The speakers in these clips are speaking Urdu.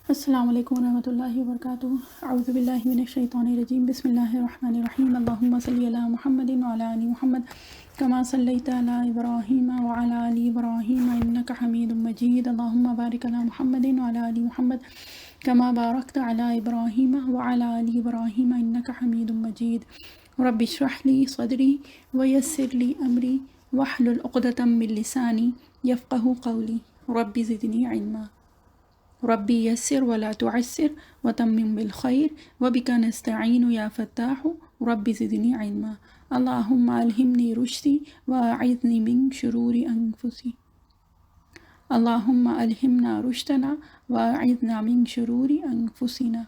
السلام علیکم ورحمۃ اللہ وبرکاتہ۔ اعوذ باللہ من الشیطان الرجیم، بسم اللہ الرحمن الرحیم۔ اللہم صلی علی محمد وعلی آل محمد کما صلیت علی ابراہیم وعلی آل ابراہیم انک حمید مجید۔ اللہم بارک علی محمد وعلی آل محمد کما بارکت علی ابراہیم وعلی آل ابراہیم انک حمید مجید۔ رب اشرح لی صدری ویسر لی امری واحلل عقدۃ من لسانی یفقہوا قولی۔ رب زدنی علما۔ ربی یسر ولا تعسر وتمم بالخیر وبک نستعین یا فتاح رب زدنی علما۔ اللہم الہمنی رشدی واعذنی من شرور انفسی۔ اللہم الہمنا رشدنا واعذنا من شرور انفسنا۔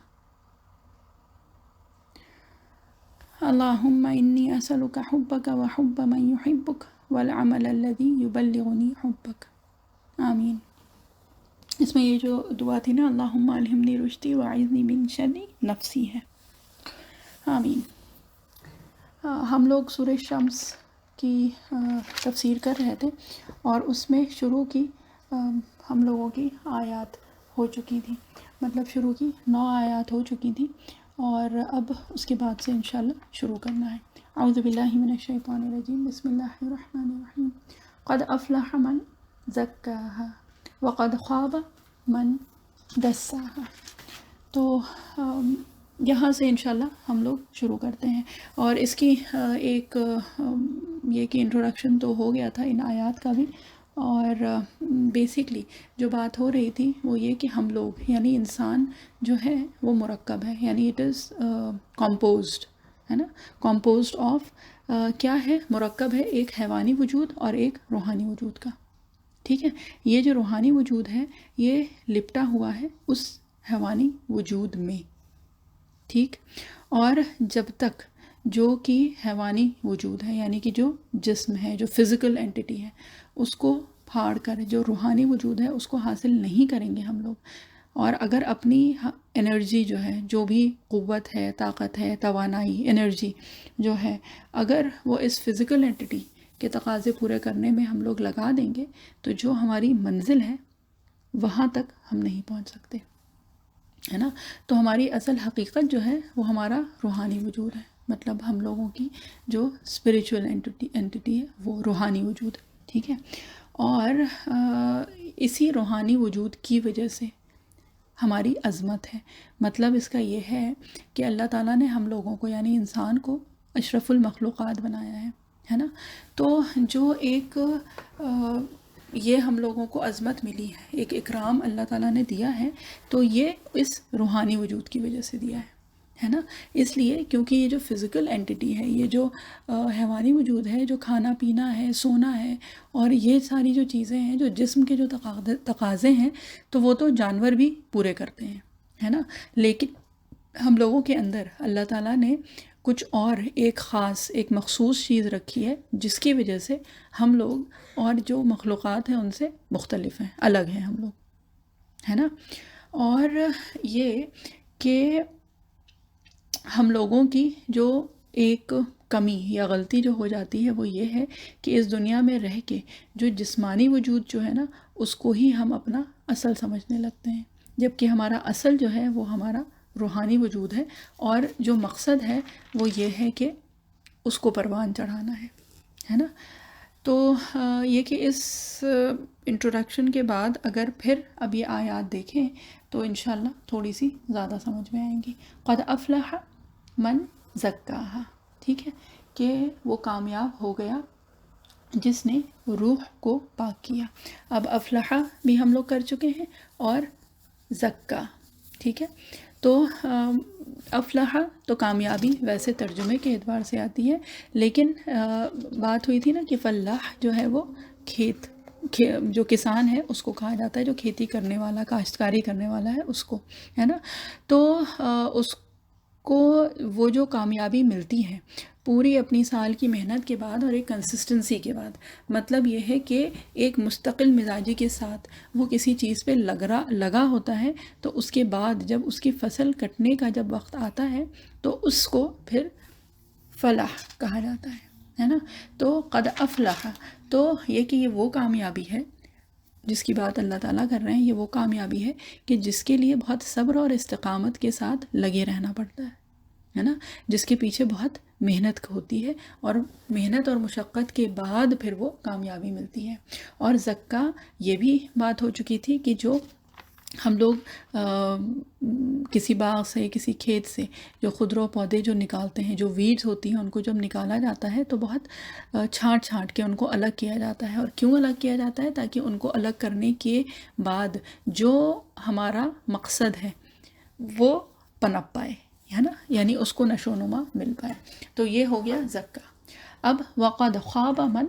اللہم انی اسألک حبک وحب من یحبک والعمل الذی یبلغنی حبک۔ آمین۔ اس میں یہ جو دعا تھی نا، اللہم الہمنی رشدی واعذنی من شر نفسی ہے۔ آمین۔ ہم لوگ سورہ شمس کی تفسیر کر رہے تھے اور اس میں شروع کی ہم لوگوں کی آیات ہو چکی تھی، مطلب شروع کی 9 آیات ہو چکی تھی، اور اب اس کے بعد سے انشاءاللہ شروع کرنا ہے۔ اعوذ باللہ من الشیطان الرجیم، بسم اللہ الرحمن الرحیم۔ قد افلح من زکاہا وقد خواب من دساہا۔ تو یہاں سے انشاءاللہ ہم لوگ شروع کرتے ہیں، اور اس کی ایک یہ کہ انٹروڈکشن تو ہو گیا تھا ان آیات کا بھی، اور بیسکلی جو بات ہو رہی تھی وہ یہ کہ ہم لوگ یعنی انسان جو ہے وہ مرکب ہے، یعنی اٹ از کمپوزڈ، ہے نا، کمپوزڈ آف کیا ہے، مرکب ہے ایک حیوانی وجود اور ایک روحانی وجود کا۔ ٹھیک ہے، یہ جو روحانی وجود ہے یہ لپٹا ہوا ہے اس حیوانی وجود میں، ٹھیک، اور جب تک جو کہ حیوانی وجود ہے یعنی کہ جو جسم ہے، جو فزیکل اینٹی ہے، اس کو پھاڑ کر جو روحانی وجود ہے اس کو حاصل نہیں کریں گے ہم لوگ، اور اگر اپنی انرجی جو ہے، جو بھی قوت ہے، طاقت ہے، توانائی، انرجی جو ہے، اگر وہ اس فزیکل اینٹی کے تقاضے پورے کرنے میں ہم لوگ لگا دیں گے تو جو ہماری منزل ہے وہاں تک ہم نہیں پہنچ سکتے، ہے نا۔ تو ہماری اصل حقیقت جو ہے وہ ہمارا روحانی وجود ہے، مطلب ہم لوگوں کی جو اسپریچول اینٹی ہے وہ روحانی وجود ہے، ٹھیک ہے۔ اور اسی روحانی وجود کی وجہ سے ہماری عظمت ہے، مطلب اس کا یہ ہے کہ اللہ تعالیٰ نے ہم لوگوں کو یعنی انسان کو اشرف المخلوقات بنایا ہے نا۔ تو جو ایک یہ ہم لوگوں کو عظمت ملی ہے، ایک اکرام اللہ تعالیٰ نے دیا ہے، تو یہ اس روحانی وجود کی وجہ سے دیا ہے نا۔ اس لیے کیونکہ یہ جو فزیکل اینٹی ہے، یہ جو حیوانی وجود ہے، جو کھانا پینا ہے، سونا ہے، اور یہ ساری جو چیزیں ہیں، جو جسم کے جو تقاضے ہیں، تو وہ تو جانور بھی پورے کرتے ہیں، ہے نا۔ لیکن ہم لوگوں کے اندر اللہ تعالیٰ نے کچھ اور ایک خاص ایک مخصوص چیز رکھی ہے جس کی وجہ سے ہم لوگ اور جو مخلوقات ہیں ان سے مختلف ہیں، الگ ہیں ہم لوگ، ہے نا۔ اور یہ کہ ہم لوگوں کی جو ایک کمی یا غلطی جو ہو جاتی ہے وہ یہ ہے کہ اس دنیا میں رہ کے جو جسمانی وجود جو ہے نا اس کو ہی ہم اپنا اصل سمجھنے لگتے ہیں، جبکہ ہمارا اصل جو ہے وہ ہمارا روحانی وجود ہے، اور جو مقصد ہے وہ یہ ہے کہ اس کو پروان چڑھانا ہے نا۔ تو یہ کہ اس انٹروڈکشن کے بعد اگر پھر اب یہ آیات دیکھیں تو انشاءاللہ تھوڑی سی زیادہ سمجھ میں آئیں گی۔ قد افلح من زکاہا، ٹھیک ہے، کہ وہ کامیاب ہو گیا جس نے روح کو پاک کیا۔ اب افلح بھی ہم لوگ کر چکے ہیں اور زکا، ٹھیک ہے۔ تو افلح تو کامیابی ویسے ترجمے کے اعتبار سے آتی ہے، لیکن بات ہوئی تھی نا کہ فلاح جو ہے وہ کھیت جو کسان ہے اس کو کہا جاتا ہے، جو کھیتی کرنے والا، کاشتکاری کرنے والا ہے اس کو، ہے نا۔ تو اس کو وہ جو کامیابی ملتی ہے پوری اپنی سال کی محنت کے بعد اور ایک کنسسٹنسی کے بعد، مطلب یہ ہے کہ ایک مستقل مزاجی کے ساتھ وہ کسی چیز پہ لگا ہوتا ہے، تو اس کے بعد جب اس کی فصل کٹنے کا جب وقت آتا ہے تو اس کو پھر فلاح کہا جاتا ہے نا۔ تو قد افلح، تو یہ کہ یہ وہ کامیابی ہے جس کی بات اللہ تعالیٰ کر رہے ہیں، یہ وہ کامیابی ہے کہ جس کے لیے بہت صبر اور استقامت کے ساتھ لگے رہنا پڑتا ہے نا، جس کے پیچھے بہت محنت ہوتی ہے، اور محنت اور مشقت کے بعد پھر وہ کامیابی ملتی ہے۔ اور زکوٰۃ یہ بھی بات ہو چکی تھی کہ جو ہم لوگ کسی باغ سے، کسی کھیت سے جو خضرو پودے جو نکالتے ہیں، جو ویڈز ہوتی ہیں، ان کو جب نکالا جاتا ہے تو بہت چھانٹ کے ان کو الگ کیا جاتا ہے۔ اور کیوں الگ کیا جاتا ہے؟ تاکہ ان کو الگ کرنے کے بعد جو ہمارا مقصد ہے وہ پنپ پائے، ہے نا، یعنی اس کو نشو و نما مل پائے۔ تو یہ ہو گیا زکوٰۃ۔ اب وقد خواب من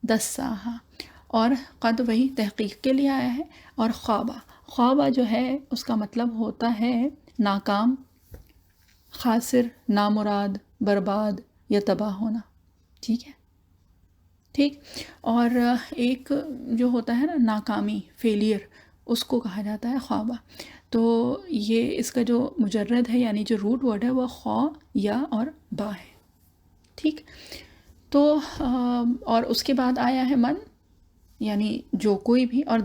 دساہا، اور قد وہی تحقیق کے لیے آیا ہے، اور خوابہ جو ہے اس کا مطلب ہوتا ہے ناکام، خاسر، نامراد، برباد یا تباہ ہونا، ٹھیک ہے، ٹھیک۔ اور ایک جو ہوتا ہے نا ناکامی، فیلئر، اس کو کہا جاتا ہے خوابہ۔ تو یہ اس کا جو مجرد ہے یعنی جو روٹ ورڈ ہے وہ خو یا اور با ہے، ٹھیک۔ تو اور اس کے بعد آیا ہے من، یعنی جو کوئی بھی، اور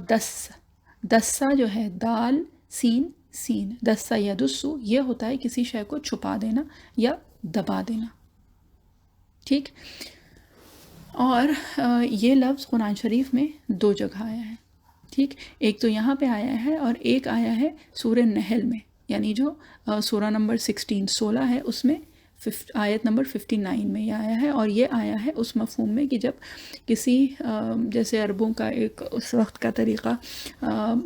دسا جو ہے دال سین، دسا یا دسو، یہ ہوتا ہے کسی شے کو چھپا دینا یا دبا دینا، ٹھیک۔ اور یہ لفظ قرآن شریف میں 2 جگہ آیا ہے، ٹھیک۔ ایک تو یہاں پہ آیا ہے، اور ایک آیا ہے سورہ نحل میں، یعنی جو سورہ نمبر 16 ہے، اس میں آیت نمبر 59 میں یہ آیا ہے۔ اور یہ آیا ہے اس مفہوم میں کہ جب کسی جیسے عربوں کا ایک اس وقت کا طریقہ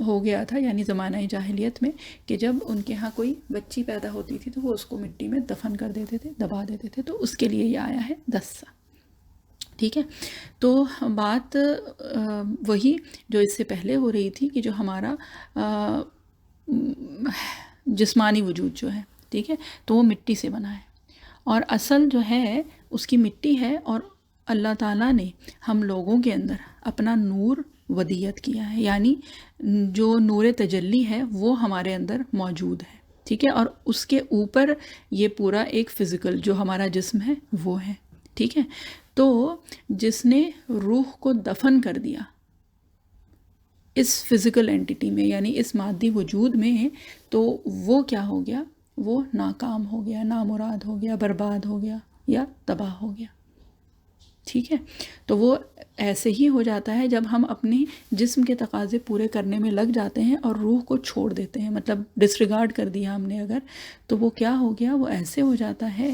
ہو گیا تھا، یعنی زمانہ جاہلیت میں، کہ جب ان کے ہاں کوئی بچی پیدا ہوتی تھی تو وہ اس کو مٹی میں دفن کر دیتے تھے، دبا دیتے تھے، تو اس کے لیے یہ آیا ہے دسا، ٹھیک ہے۔ تو بات وہی جو اس سے پہلے ہو رہی تھی کہ جو ہمارا جسمانی وجود جو ہے، ٹھیک ہے، تو وہ مٹی سے بنا ہے، اور اصل جو ہے اس کی مٹی ہے، اور اللہ تعالیٰ نے ہم لوگوں کے اندر اپنا نور ودیت کیا ہے، یعنی جو نور تجلی ہے وہ ہمارے اندر موجود ہے، ٹھیک ہے، اور اس کے اوپر یہ پورا ایک فزیکل جو ہمارا جسم ہے وہ ہے، ٹھیک ہے۔ تو جس نے روح کو دفن کر دیا اس فزیکل اینٹیٹی میں، یعنی اس مادی وجود میں، تو وہ کیا ہو گیا؟ وہ ناکام ہو گیا، نامراد ہو گیا، برباد ہو گیا یا تباہ ہو گیا، ٹھیک ہے۔ تو وہ ایسے ہی ہو جاتا ہے جب ہم اپنے جسم کے تقاضے پورے کرنے میں لگ جاتے ہیں اور روح کو چھوڑ دیتے ہیں، مطلب ڈسریگارڈ کر دیا ہم نے اگر، تو وہ کیا ہو گیا؟ وہ ایسے ہو جاتا ہے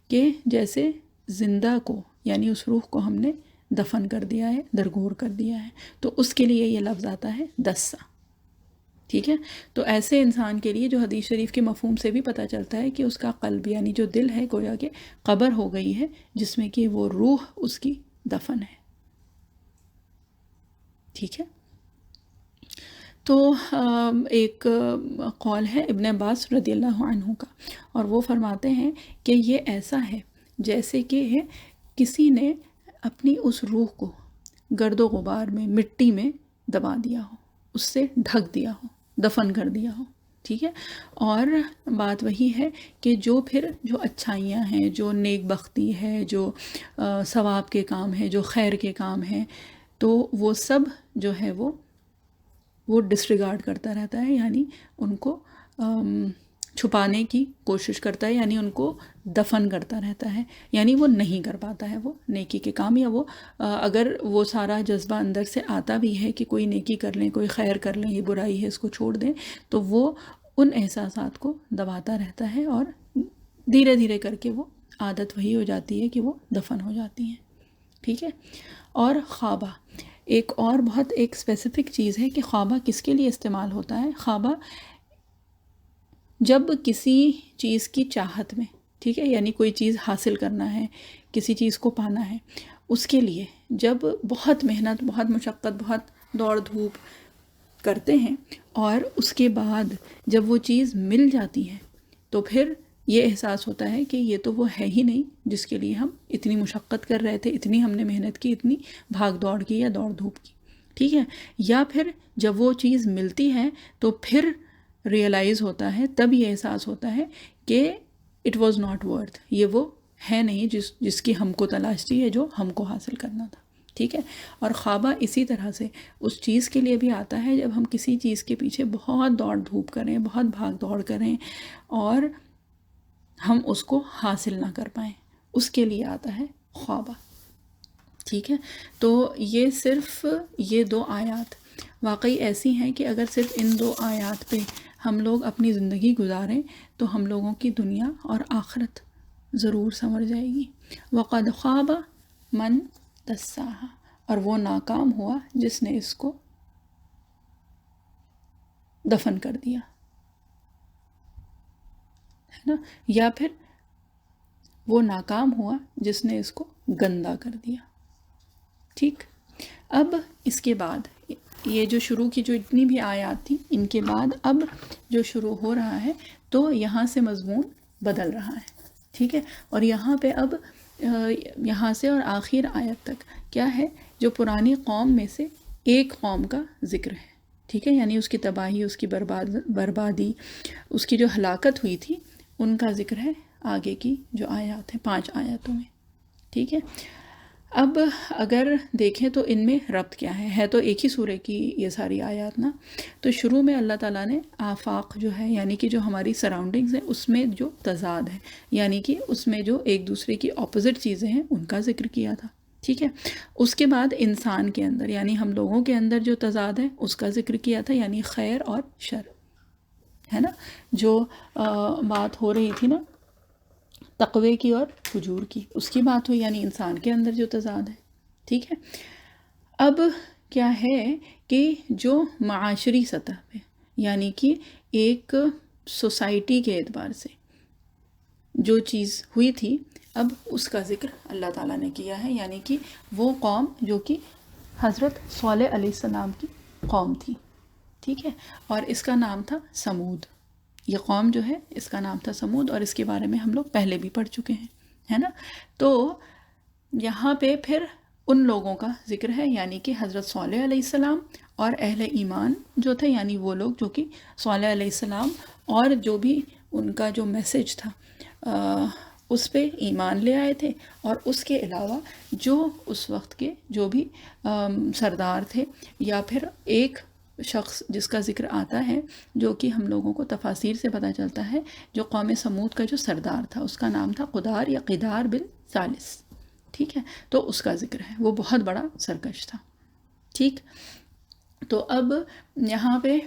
کہ جیسے زندہ کو، یعنی اس روح کو ہم نے دفن کر دیا ہے، درگور کر دیا ہے، تو اس کے لیے یہ لفظ آتا ہے دسا، ٹھیک ہے۔ تو ایسے انسان کے لیے جو حدیث شریف کے مفہوم سے بھی پتہ چلتا ہے کہ اس کا قلب یعنی جو دل ہے گویا کہ قبر ہو گئی ہے، جس میں کہ وہ روح اس کی دفن ہے، ٹھیک ہے۔ تو ایک قول ہے ابن عباس رضی اللہ عنہ کا، اور وہ فرماتے ہیں کہ یہ ایسا ہے جیسے کہ کسی نے اپنی اس روح کو گرد و غبار میں، مٹی میں دبا دیا ہو، اس سے ڈھک دیا ہو، دفن کر دیا ہو، ٹھیک ہے۔ اور بات وہی ہے کہ جو پھر جو اچھائیاں ہیں، جو نیک بختی ہے، جو ثواب کے کام ہیں، جو خیر کے کام ہیں، تو وہ سب جو ہے وہ ڈسریگارڈ کرتا رہتا ہے، یعنی ان کو چھپانے کی کوشش کرتا ہے، یعنی ان کو دفن کرتا رہتا ہے، یعنی وہ نہیں کر پاتا ہے وہ نیکی کے کام، یا وہ اگر وہ سارا جذبہ اندر سے آتا بھی ہے کہ کوئی نیکی کر لیں، کوئی خیر کر لیں، یہ برائی ہے اس کو چھوڑ دیں، تو وہ ان احساسات کو دباتا رہتا ہے، اور دھیرے دھیرے کر کے وہ عادت وہی ہو جاتی ہے کہ وہ دفن ہو جاتی ہیں، ٹھیک ہے۔ اور خوابہ ایک اور بہت ایک اسپیسیفک چیز ہے کہ خوابہ کس کے لیے استعمال ہوتا ہے۔ خوابہ جب کسی چیز کی چاہت میں، ٹھیک ہے، یعنی کوئی چیز حاصل کرنا ہے، کسی چیز کو پانا ہے، اس کے لیے جب بہت محنت، بہت مشقت، بہت دوڑ دھوپ کرتے ہیں، اور اس کے بعد جب وہ چیز مل جاتی ہے تو پھر یہ احساس ہوتا ہے کہ یہ تو وہ ہے ہی نہیں جس کے لیے ہم اتنی مشقت کر رہے تھے، اتنی ہم نے محنت کی، اتنی بھاگ دوڑ کی یا دوڑ دھوپ کی، ٹھیک ہے۔ یا پھر جب وہ چیز ملتی ہے تو پھر ریئلائز ہوتا ہے، تب یہ احساس ہوتا ہے کہ اٹ واز ناٹ ورتھ، یہ وہ ہے نہیں جس کی ہم کو تلاش تھی، ہے جو ہم کو حاصل کرنا تھا، ٹھیک ہے. اور خوابہ اسی طرح سے اس چیز کے لیے بھی آتا ہے جب ہم کسی چیز کے پیچھے بہت دوڑ دھوپ کریں، بہت بھاگ دوڑ کریں اور ہم اس کو حاصل نہ کر پائیں، اس کے لیے آتا ہے خوابہ. ٹھیک ہے. تو یہ صرف یہ 2 آیات واقعی ایسی ہیں کہ اگر صرف ان 2 آیات پہ ہم لوگ اپنی زندگی گزاریں تو ہم لوگوں کی دنیا اور آخرت ضرور سنور جائے گی. وقد خواب من دساہا، اور وہ ناکام ہوا جس نے اس کو دفن کر دیا، ہے نا. یا پھر وہ ناکام ہوا جس نے اس کو گندا کر دیا. ٹھیک. اب اس کے بعد یہ جو شروع کی جو اتنی بھی آیات تھی، ان کے بعد اب جو شروع ہو رہا ہے تو یہاں سے مضمون بدل رہا ہے. ٹھیک ہے. اور یہاں پہ اب یہاں سے اور آخر آیت تک کیا ہے، جو پرانی قوم میں سے ایک قوم کا ذکر ہے. ٹھیک ہے. یعنی اس کی تباہی، اس کی بربادی، اس کی جو ہلاکت ہوئی تھی، ان کا ذکر ہے آگے کی جو آیات ہیں 5 آیاتوں میں. ٹھیک ہے. اب اگر دیکھیں تو ان میں ربط کیا ہے تو ایک ہی سورہ کی یہ ساری آیات نا. تو شروع میں اللہ تعالیٰ نے آفاق جو ہے، یعنی کہ جو ہماری سراؤنڈنگز ہیں اس میں جو تضاد ہے، یعنی کہ اس میں جو ایک دوسرے کی اپوزٹ چیزیں ہیں ان کا ذکر کیا تھا. ٹھیک ہے. اس کے بعد انسان کے اندر، یعنی ہم لوگوں کے اندر جو تضاد ہے اس کا ذکر کیا تھا، یعنی خیر اور شر، ہے نا. جو بات ہو رہی تھی نا تقوی کی اور فجور کی، اس کی بات ہوئی، یعنی انسان کے اندر جو تضاد ہے. ٹھیک ہے. اب کیا ہے کہ جو معاشری سطح پہ، یعنی کہ ایک سوسائٹی کے اعتبار سے جو چیز ہوئی تھی، اب اس کا ذکر اللہ تعالیٰ نے کیا ہے. یعنی کہ وہ قوم جو کہ حضرت صالح علیہ السلام کی قوم تھی. ٹھیک ہے. اور اس کا نام تھا سمود. یہ قوم جو ہے اس کا نام تھا سمود، اور اس کے بارے میں ہم لوگ پہلے بھی پڑھ چکے ہیں، ہے نا. تو یہاں پہ پھر ان لوگوں کا ذکر ہے، یعنی کہ حضرت صالح علیہ السلام اور اہل ایمان جو تھے، یعنی وہ لوگ جو کہ صالح علیہ السلام اور جو بھی ان کا جو میسج تھا اس پہ ایمان لے آئے تھے. اور اس کے علاوہ جو اس وقت کے جو بھی سردار تھے، یا پھر ایک شخص جس کا ذکر آتا ہے جو کہ ہم لوگوں کو تفاسیر سے پتہ چلتا ہے، جو قوم سمود کا جو سردار تھا اس کا نام تھا قدار یا قدار بن ثالث. ٹھیک ہے. تو اس کا ذکر ہے، وہ بہت بڑا سرکش تھا. ٹھیک. تو اب یہاں پہ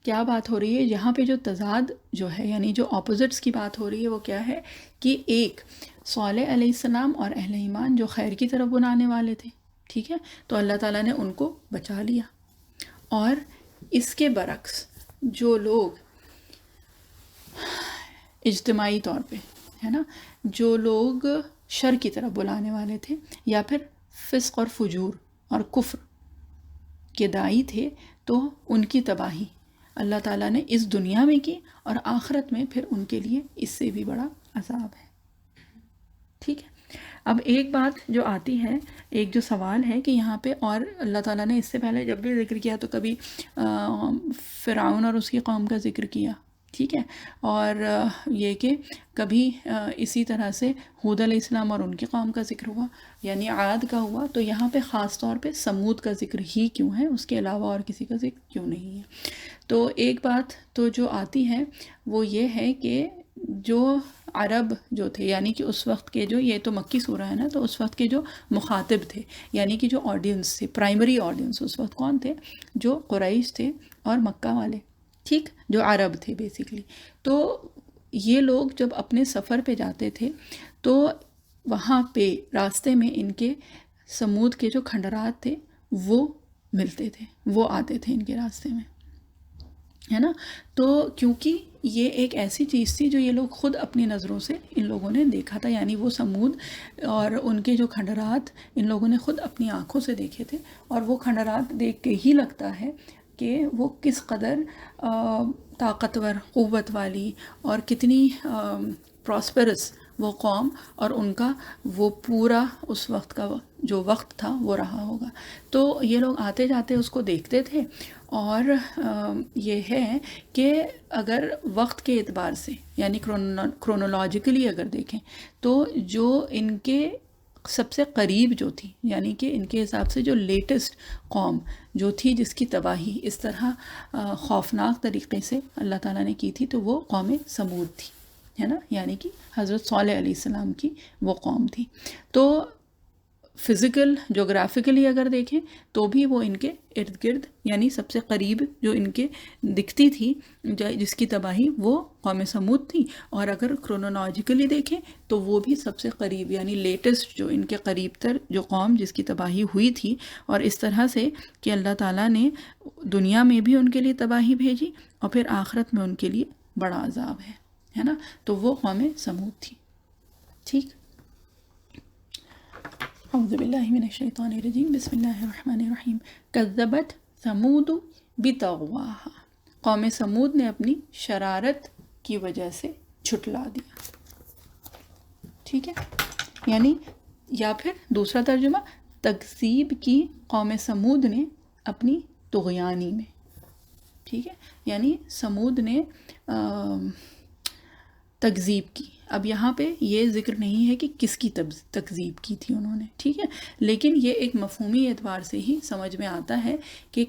کیا بات ہو رہی ہے، یہاں پہ جو تضاد جو ہے، یعنی جو اپوزٹس کی بات ہو رہی ہے، وہ کیا ہے کہ ایک صالح علیہ السلام اور اہل ایمان جو خیر کی طرف بلانے والے تھے. ٹھیک ہے. تو اللہ تعالیٰ نے ان کو بچا لیا. اور اس کے برعکس جو لوگ اجتماعی طور پہ، ہے نا، جو لوگ شر کی طرف بلانے والے تھے یا پھر فسق اور فجور اور کفر کے داعی تھے، تو ان کی تباہی اللہ تعالیٰ نے اس دنیا میں کی، اور آخرت میں پھر ان کے لیے اس سے بھی بڑا عذاب ہے. ٹھیک ہے. اب ایک بات جو آتی ہے، ایک جو سوال ہے کہ یہاں پہ، اور اللہ تعالیٰ نے اس سے پہلے جب بھی ذکر کیا تو کبھی فرعون اور اس کی قوم کا ذکر کیا. ٹھیک ہے. اور یہ کہ کبھی اسی طرح سے ہود علیہ السلام اور ان کی قوم کا ذکر ہوا، یعنی عاد کا ہوا. تو یہاں پہ خاص طور پہ سمود کا ذکر ہی کیوں ہے، اس کے علاوہ اور کسی کا ذکر کیوں نہیں ہے. تو ایک بات تو جو آتی ہے وہ یہ ہے کہ جو عرب جو تھے، یعنی کہ اس وقت کے جو، یہ تو مکی سورہ ہے نا، تو اس وقت کے جو مخاطب تھے، یعنی کہ جو آڈینس تھے، پرائمری آڈینس اس وقت کون تھے، جو قریش تھے اور مکہ والے. ٹھیک. جو عرب تھے بیسیکلی. تو یہ لوگ جب اپنے سفر پہ جاتے تھے تو وہاں پہ راستے میں ان کے سمود کے جو کھنڈرات تھے وہ ملتے تھے، وہ آتے تھے ان کے راستے میں، ہے نا. تو کیونکہ یہ ایک ایسی چیز تھی جو یہ لوگ خود اپنی نظروں سے ان لوگوں نے دیکھا تھا، یعنی وہ سمود اور ان کے جو کھنڈرات ان لوگوں نے خود اپنی آنکھوں سے دیکھے تھے. اور وہ کھنڈرات دیکھ کے ہی لگتا ہے کہ وہ کس قدر طاقتور، قوت والی اور کتنی پراسپرس وہ قوم اور ان کا وہ پورا اس وقت کا جو وقت تھا وہ رہا ہوگا. تو یہ لوگ آتے جاتے اس کو دیکھتے تھے. اور یہ ہے کہ اگر وقت کے اعتبار سے، یعنی کرونولوجیکلی اگر دیکھیں تو جو ان کے سب سے قریب جو تھی، یعنی کہ ان کے حساب سے جو لیٹسٹ قوم جو تھی جس کی تباہی اس طرح خوفناک طریقے سے اللہ تعالیٰ نے کی تھی، تو وہ قوم سمود تھی، ہے نا، یعنی کہ حضرت صالح علیہ السلام کی وہ قوم تھی۔ تو فزیکل جغرافیکلی اگر دیکھیں تو بھی وہ ان کے ارد گرد، یعنی سب سے قریب جو ان کے دکھتی تھی جس کی تباہی، وہ قوم سمود تھی، اور اگر کرونالوجیکلی دیکھیں تو وہ بھی سب سے قریب، یعنی لیٹسٹ جو ان کے قریب تر جو قوم جس کی تباہی ہوئی تھی، اور اس طرح سے کہ اللہ تعالیٰ نے دنیا میں بھی ان کے لیے تباہی بھیجی اور پھر آخرت میں ان کے لیے بڑا عذاب ہے نا، تو وہ قوم سمود تھی۔ ٹھیک، اعوذ باللہ من الشیطان الرجیم، بسم اللہ الرحمن الرحیم۔ کذبت ثمود بطغواہا، قوم سمود نے اپنی شرارت کی وجہ سے جھٹلا دیا۔ ٹھیک ہے، یعنی یا پھر دوسرا ترجمہ، تکذیب کی قوم سمود نے اپنی طغیانی میں۔ ٹھیک ہے، یعنی سمود نے تکذیب کی۔ اب یہاں پہ یہ ذکر نہیں ہے کہ کس کی تکذیب کی تھی انہوں نے، ٹھیک ہے، لیکن یہ ایک مفہومی اعتبار سے ہی سمجھ میں آتا ہے کہ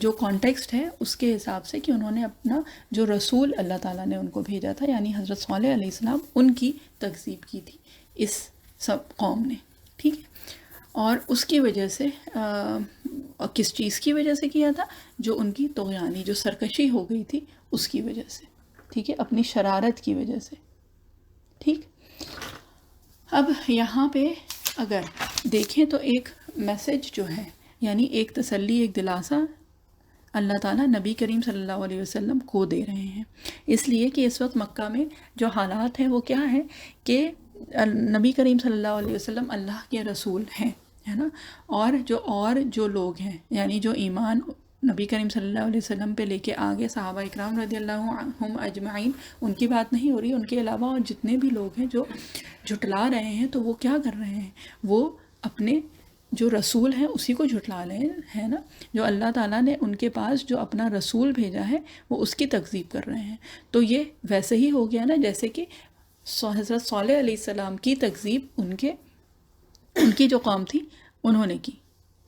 جو کانٹیکسٹ ہے اس کے حساب سے کہ انہوں نے اپنا جو رسول اللہ تعالیٰ نے ان کو بھیجا تھا، یعنی حضرت صالح علیہ السلام، ان کی تکذیب کی تھی اس سب قوم نے۔ ٹھیک ہے، اور اس کی وجہ سے اور کس چیز کی وجہ سے کیا تھا؟ جو ان کی طغیانی، جو سرکشی ہو گئی تھی اس کی وجہ سے، ٹھیک ہے، اپنی شرارت کی وجہ سے۔ ٹھیک، اب یہاں پہ اگر دیکھیں تو ایک میسج جو ہے، یعنی ایک تسلی، ایک دلاسا اللہ تعالیٰ نبی کریم صلی اللہ علیہ وسلم کو دے رہے ہیں، اس لیے کہ اس وقت مکہ میں جو حالات ہیں وہ کیا ہے کہ نبی کریم صلی اللہ علیہ وسلم اللہ کے رسول ہیں، ہے نا، اور جو لوگ ہیں، یعنی جو ایمان نبی کریم صلی اللہ علیہ وسلم پہ لے کے آگے صحابہ اکرام رضی اللہ عنہم اجمعین، ان کی بات نہیں ہو رہی، ان کے علاوہ اور جتنے بھی لوگ ہیں جو جھٹلا رہے ہیں، تو وہ کیا کر رہے ہیں؟ وہ اپنے جو رسول ہیں اسی کو جھٹلا رہے ہیں نا، جو اللہ تعالیٰ نے ان کے پاس جو اپنا رسول بھیجا ہے وہ اس کی تکذیب کر رہے ہیں۔ تو یہ ویسے ہی ہو گیا نا جیسے کہ حضرت صالح علیہ السلام کی تکذیب ان کی جو قوم تھی انہوں نے کی،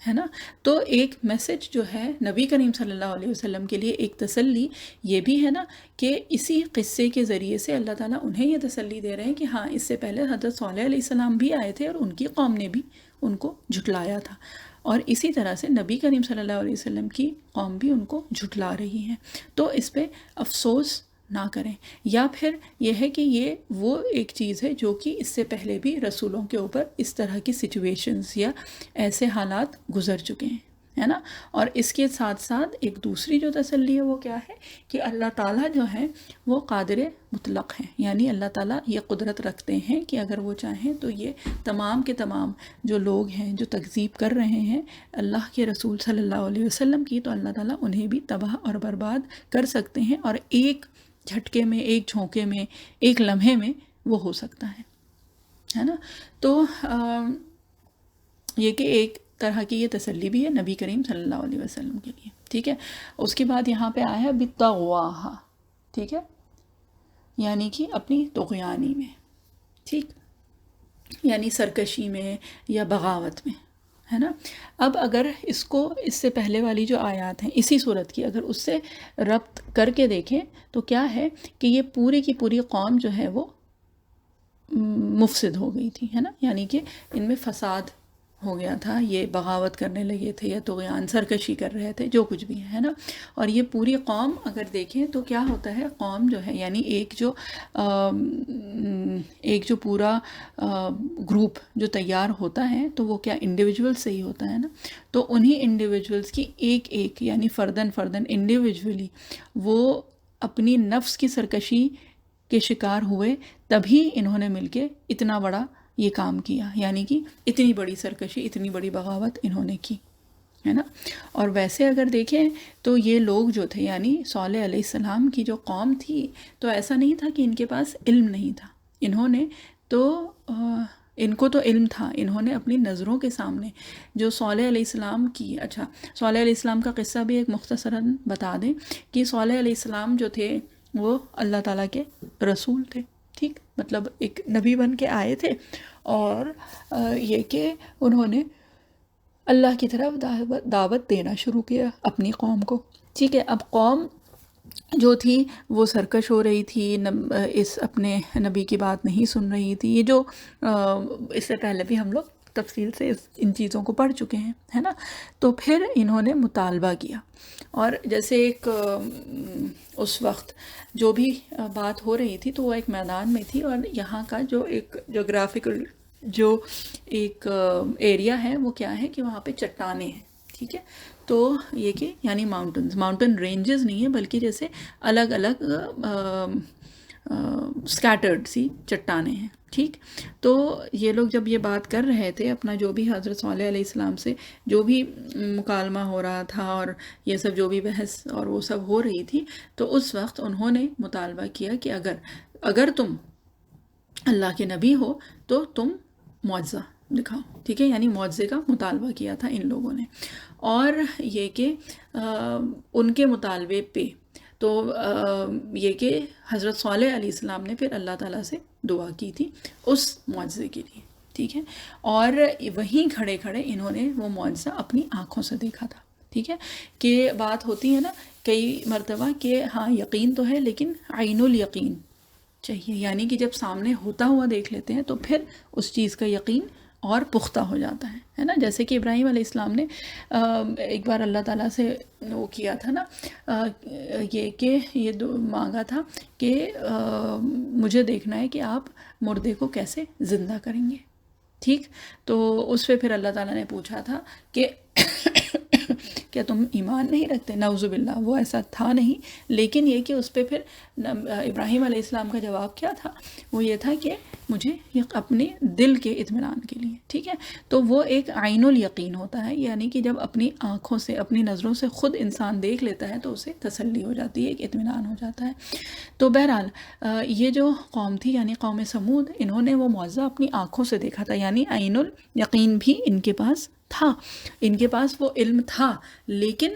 ہے نا۔ تو ایک میسج جو ہے نبی کریم صلی اللہ علیہ وسلم کے لیے، ایک تسلی یہ بھی ہے نا کہ اسی قصے کے ذریعے سے اللہ تعالیٰ انہیں یہ تسلی دے رہے ہیں کہ ہاں، اس سے پہلے حضرت صالح علیہ السلام بھی آئے تھے اور ان کی قوم نے بھی ان کو جھٹلایا تھا، اور اسی طرح سے نبی کریم صلی اللہ علیہ وسلم کی قوم بھی ان کو جھٹلا رہی ہے، تو اس پہ افسوس نہ کریں۔ یا پھر یہ ہے کہ یہ وہ ایک چیز ہے جو کہ اس سے پہلے بھی رسولوں کے اوپر اس طرح کی سچویشنز یا ایسے حالات گزر چکے ہیں، ہے نا۔ اور اس کے ساتھ ساتھ ایک دوسری جو تسلی ہے وہ کیا ہے کہ اللہ تعالیٰ جو ہے وہ قادر مطلق ہیں، یعنی اللہ تعالیٰ یہ قدرت رکھتے ہیں کہ اگر وہ چاہیں تو یہ تمام کے تمام جو لوگ ہیں جو تکذیب کر رہے ہیں اللہ کے رسول صلی اللہ علیہ وسلم کی، تو اللہ تعالیٰ انہیں بھی تباہ اور برباد کر سکتے ہیں، اور ایک جھٹکے میں، ایک جھونکے میں، ایک لمحے میں وہ ہو سکتا ہے نا۔ تو یہ کہ ایک طرح کی یہ تسلی بھی ہے نبی کریم صلی اللہ علیہ وسلم کے لیے، ٹھیک ہے۔ اس کے بعد یہاں پہ آیا ہے بطغواہا، ٹھیک ہے، یعنی کہ اپنی طغیانی میں، ٹھیک، یعنی سرکشی میں یا بغاوت میں، ہے نا۔ اب اگر اس کو اس سے پہلے والی جو آیات ہیں اسی صورت کی اگر اس سے ربط کر کے دیکھیں تو کیا ہے کہ یہ پوری کی پوری قوم جو ہے وہ مفسد ہو گئی تھی، ہے نا، یعنی کہ ان میں فساد ہو گیا تھا، یہ بغاوت کرنے لگے تھے یا طغیان، سرکشی کر رہے تھے، جو کچھ بھی ہے نا۔ اور یہ پوری قوم اگر دیکھیں تو کیا ہوتا ہے، قوم جو ہے یعنی ایک جو پورا گروپ جو تیار ہوتا ہے تو وہ کیا انڈیویجول سے ہی ہوتا ہے نا۔ تو انہی انڈیویجولز کی ایک یعنی فردن انڈیویجولی وہ اپنی نفس کی سرکشی کے شکار ہوئے، تبھی انہوں نے مل کے اتنا بڑا یہ کام کیا، یعنی کہ اتنی بڑی سرکشی، اتنی بڑی بغاوت انہوں نے کی، ہے نا۔ اور ویسے اگر دیکھیں تو یہ لوگ جو تھے یعنی صالح علیہ السلام کی جو قوم تھی، تو ایسا نہیں تھا کہ ان کے پاس علم نہیں تھا، ان کو تو علم تھا، انہوں نے اپنی نظروں کے سامنے جو صالح علیہ السلام کی، اچھا صالح علیہ السلام کا قصہ بھی ایک مختصراً بتا دیں کہ صالح علیہ السلام جو تھے وہ اللہ تعالیٰ کے رسول تھے، ٹھیک، مطلب ایک نبی بن کے آئے تھے، اور یہ کہ انہوں نے اللہ کی طرف دعوت دینا شروع کیا اپنی قوم کو. ٹھیک ہے، اب قوم جو تھی وہ سرکش ہو رہی تھی، اس اپنے نبی کی بات نہیں سن رہی تھی. یہ جو اس سے پہلے بھی ہم لوگ تفصیل سے ان چیزوں کو پڑھ چکے ہیں، ہے نا. تو پھر انہوں نے مطالبہ کیا، اور جیسے ایک اس وقت جو بھی بات ہو رہی تھی تو وہ ایک میدان میں تھی، اور یہاں کا جو ایک جغرافیکل جو ایک ایریا ہے وہ کیا ہے کہ وہاں پہ چٹانیں ہیں. ٹھیک ہے، تو یہ کہ یعنی ماؤنٹن رینجز نہیں ہے، بلکہ جیسے الگ الگ اسکیٹرڈ سی چٹانیں ہیں. ٹھیک، تو یہ لوگ جب یہ بات کر رہے تھے اپنا جو بھی حضرت صالح علیہ السلام سے جو بھی مکالمہ ہو رہا تھا اور یہ سب جو بھی بحث اور وہ سب ہو رہی تھی، تو اس وقت انہوں نے مطالبہ کیا کہ اگر تم اللہ کے نبی ہو تو تم معجزہ دکھاؤ. ٹھیک ہے، یعنی معجزے کا مطالبہ کیا تھا ان لوگوں نے. اور یہ کہ ان کے مطالبے پہ تو یہ کہ حضرت صالح علیہ السلام نے پھر اللہ تعالیٰ سے دعا کی تھی اس معجزے کے لیے. ٹھیک ہے، اور وہیں کھڑے کھڑے انہوں نے وہ معجزہ اپنی آنکھوں سے دیکھا تھا. ٹھیک ہے، کہ بات ہوتی ہے نا کئی مرتبہ کہ ہاں یقین تو ہے لیکن عین الیقین چاہیے، یعنی کہ جب سامنے ہوتا ہوا دیکھ لیتے ہیں تو پھر اس چیز کا یقین اور پختہ ہو جاتا ہے نا. جیسے کہ ابراہیم علیہ السلام نے ایک بار اللہ تعالیٰ سے وہ کیا تھا نا، یہ کہ یہ مانگا تھا کہ مجھے دیکھنا ہے کہ آپ مردے کو کیسے زندہ کریں گے. ٹھیک، تو اس پہ پھر اللہ تعالیٰ نے پوچھا تھا کہ کیا تم ایمان نہیں رکھتے؟ نعوذ باللہ، وہ ایسا تھا نہیں، لیکن یہ کہ اس پہ پھر ابراہیم علیہ السلام کا جواب کیا تھا؟ وہ یہ تھا کہ مجھے اپنے دل کے اطمینان کے لیے. ٹھیک ہے، تو وہ ایک عین الیقین ہوتا ہے، یعنی کہ جب اپنی آنکھوں سے اپنی نظروں سے خود انسان دیکھ لیتا ہے تو اسے تسلی ہو جاتی ہے، ایک اطمینان ہو جاتا ہے. تو بہرحال یہ جو قوم تھی یعنی قوم سمود، انہوں نے وہ معجزہ اپنی آنکھوں سے دیکھا تھا، یعنی عین الیقین بھی ان کے پاس تھا، ان کے پاس وہ علم تھا. لیکن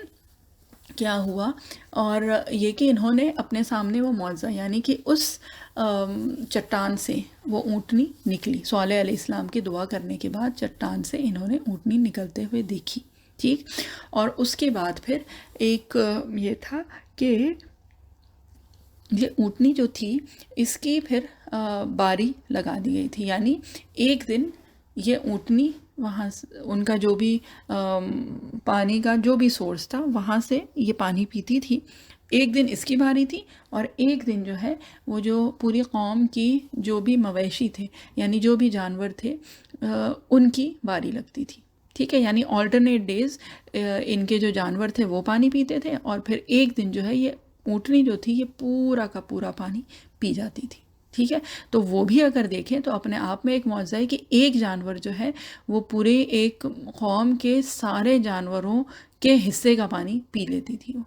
کیا ہوا، اور یہ کہ انہوں نے اپنے سامنے وہ معجزہ یعنی کہ اس چٹان سے وہ اونٹنی نکلی. صالح علیہ السلام کی دعا کرنے کے بعد چٹان سے انہوں نے اونٹنی نکلتے ہوئے دیکھی. ٹھیک، اور اس کے بعد پھر ایک یہ تھا کہ یہ اونٹنی جو تھی اس کی پھر باری لگا دی گئی تھی، یعنی ایک دن یہ اونٹنی وہاں ان کا جو بھی پانی کا جو بھی سورس تھا وہاں سے یہ پانی پیتی تھی. ایک دن اس کی باری تھی، اور ایک دن جو ہے وہ جو پوری قوم کی جو بھی مویشی تھے یعنی جو بھی جانور تھے ان کی باری لگتی تھی. ٹھیک ہے، یعنی آلٹرنیٹ ڈیز ان کے جو جانور تھے وہ پانی پیتے تھے، اور پھر ایک دن جو ہے یہ اونٹنی جو تھی یہ پورا کا پورا پانی پی جاتی تھی. ٹھیک ہے، تو وہ بھی اگر دیکھیں تو اپنے آپ میں ایک معجزہ ہے کہ ایک جانور جو ہے وہ پورے ایک قوم کے سارے جانوروں کے حصے کا پانی پی لیتی تھی وہ.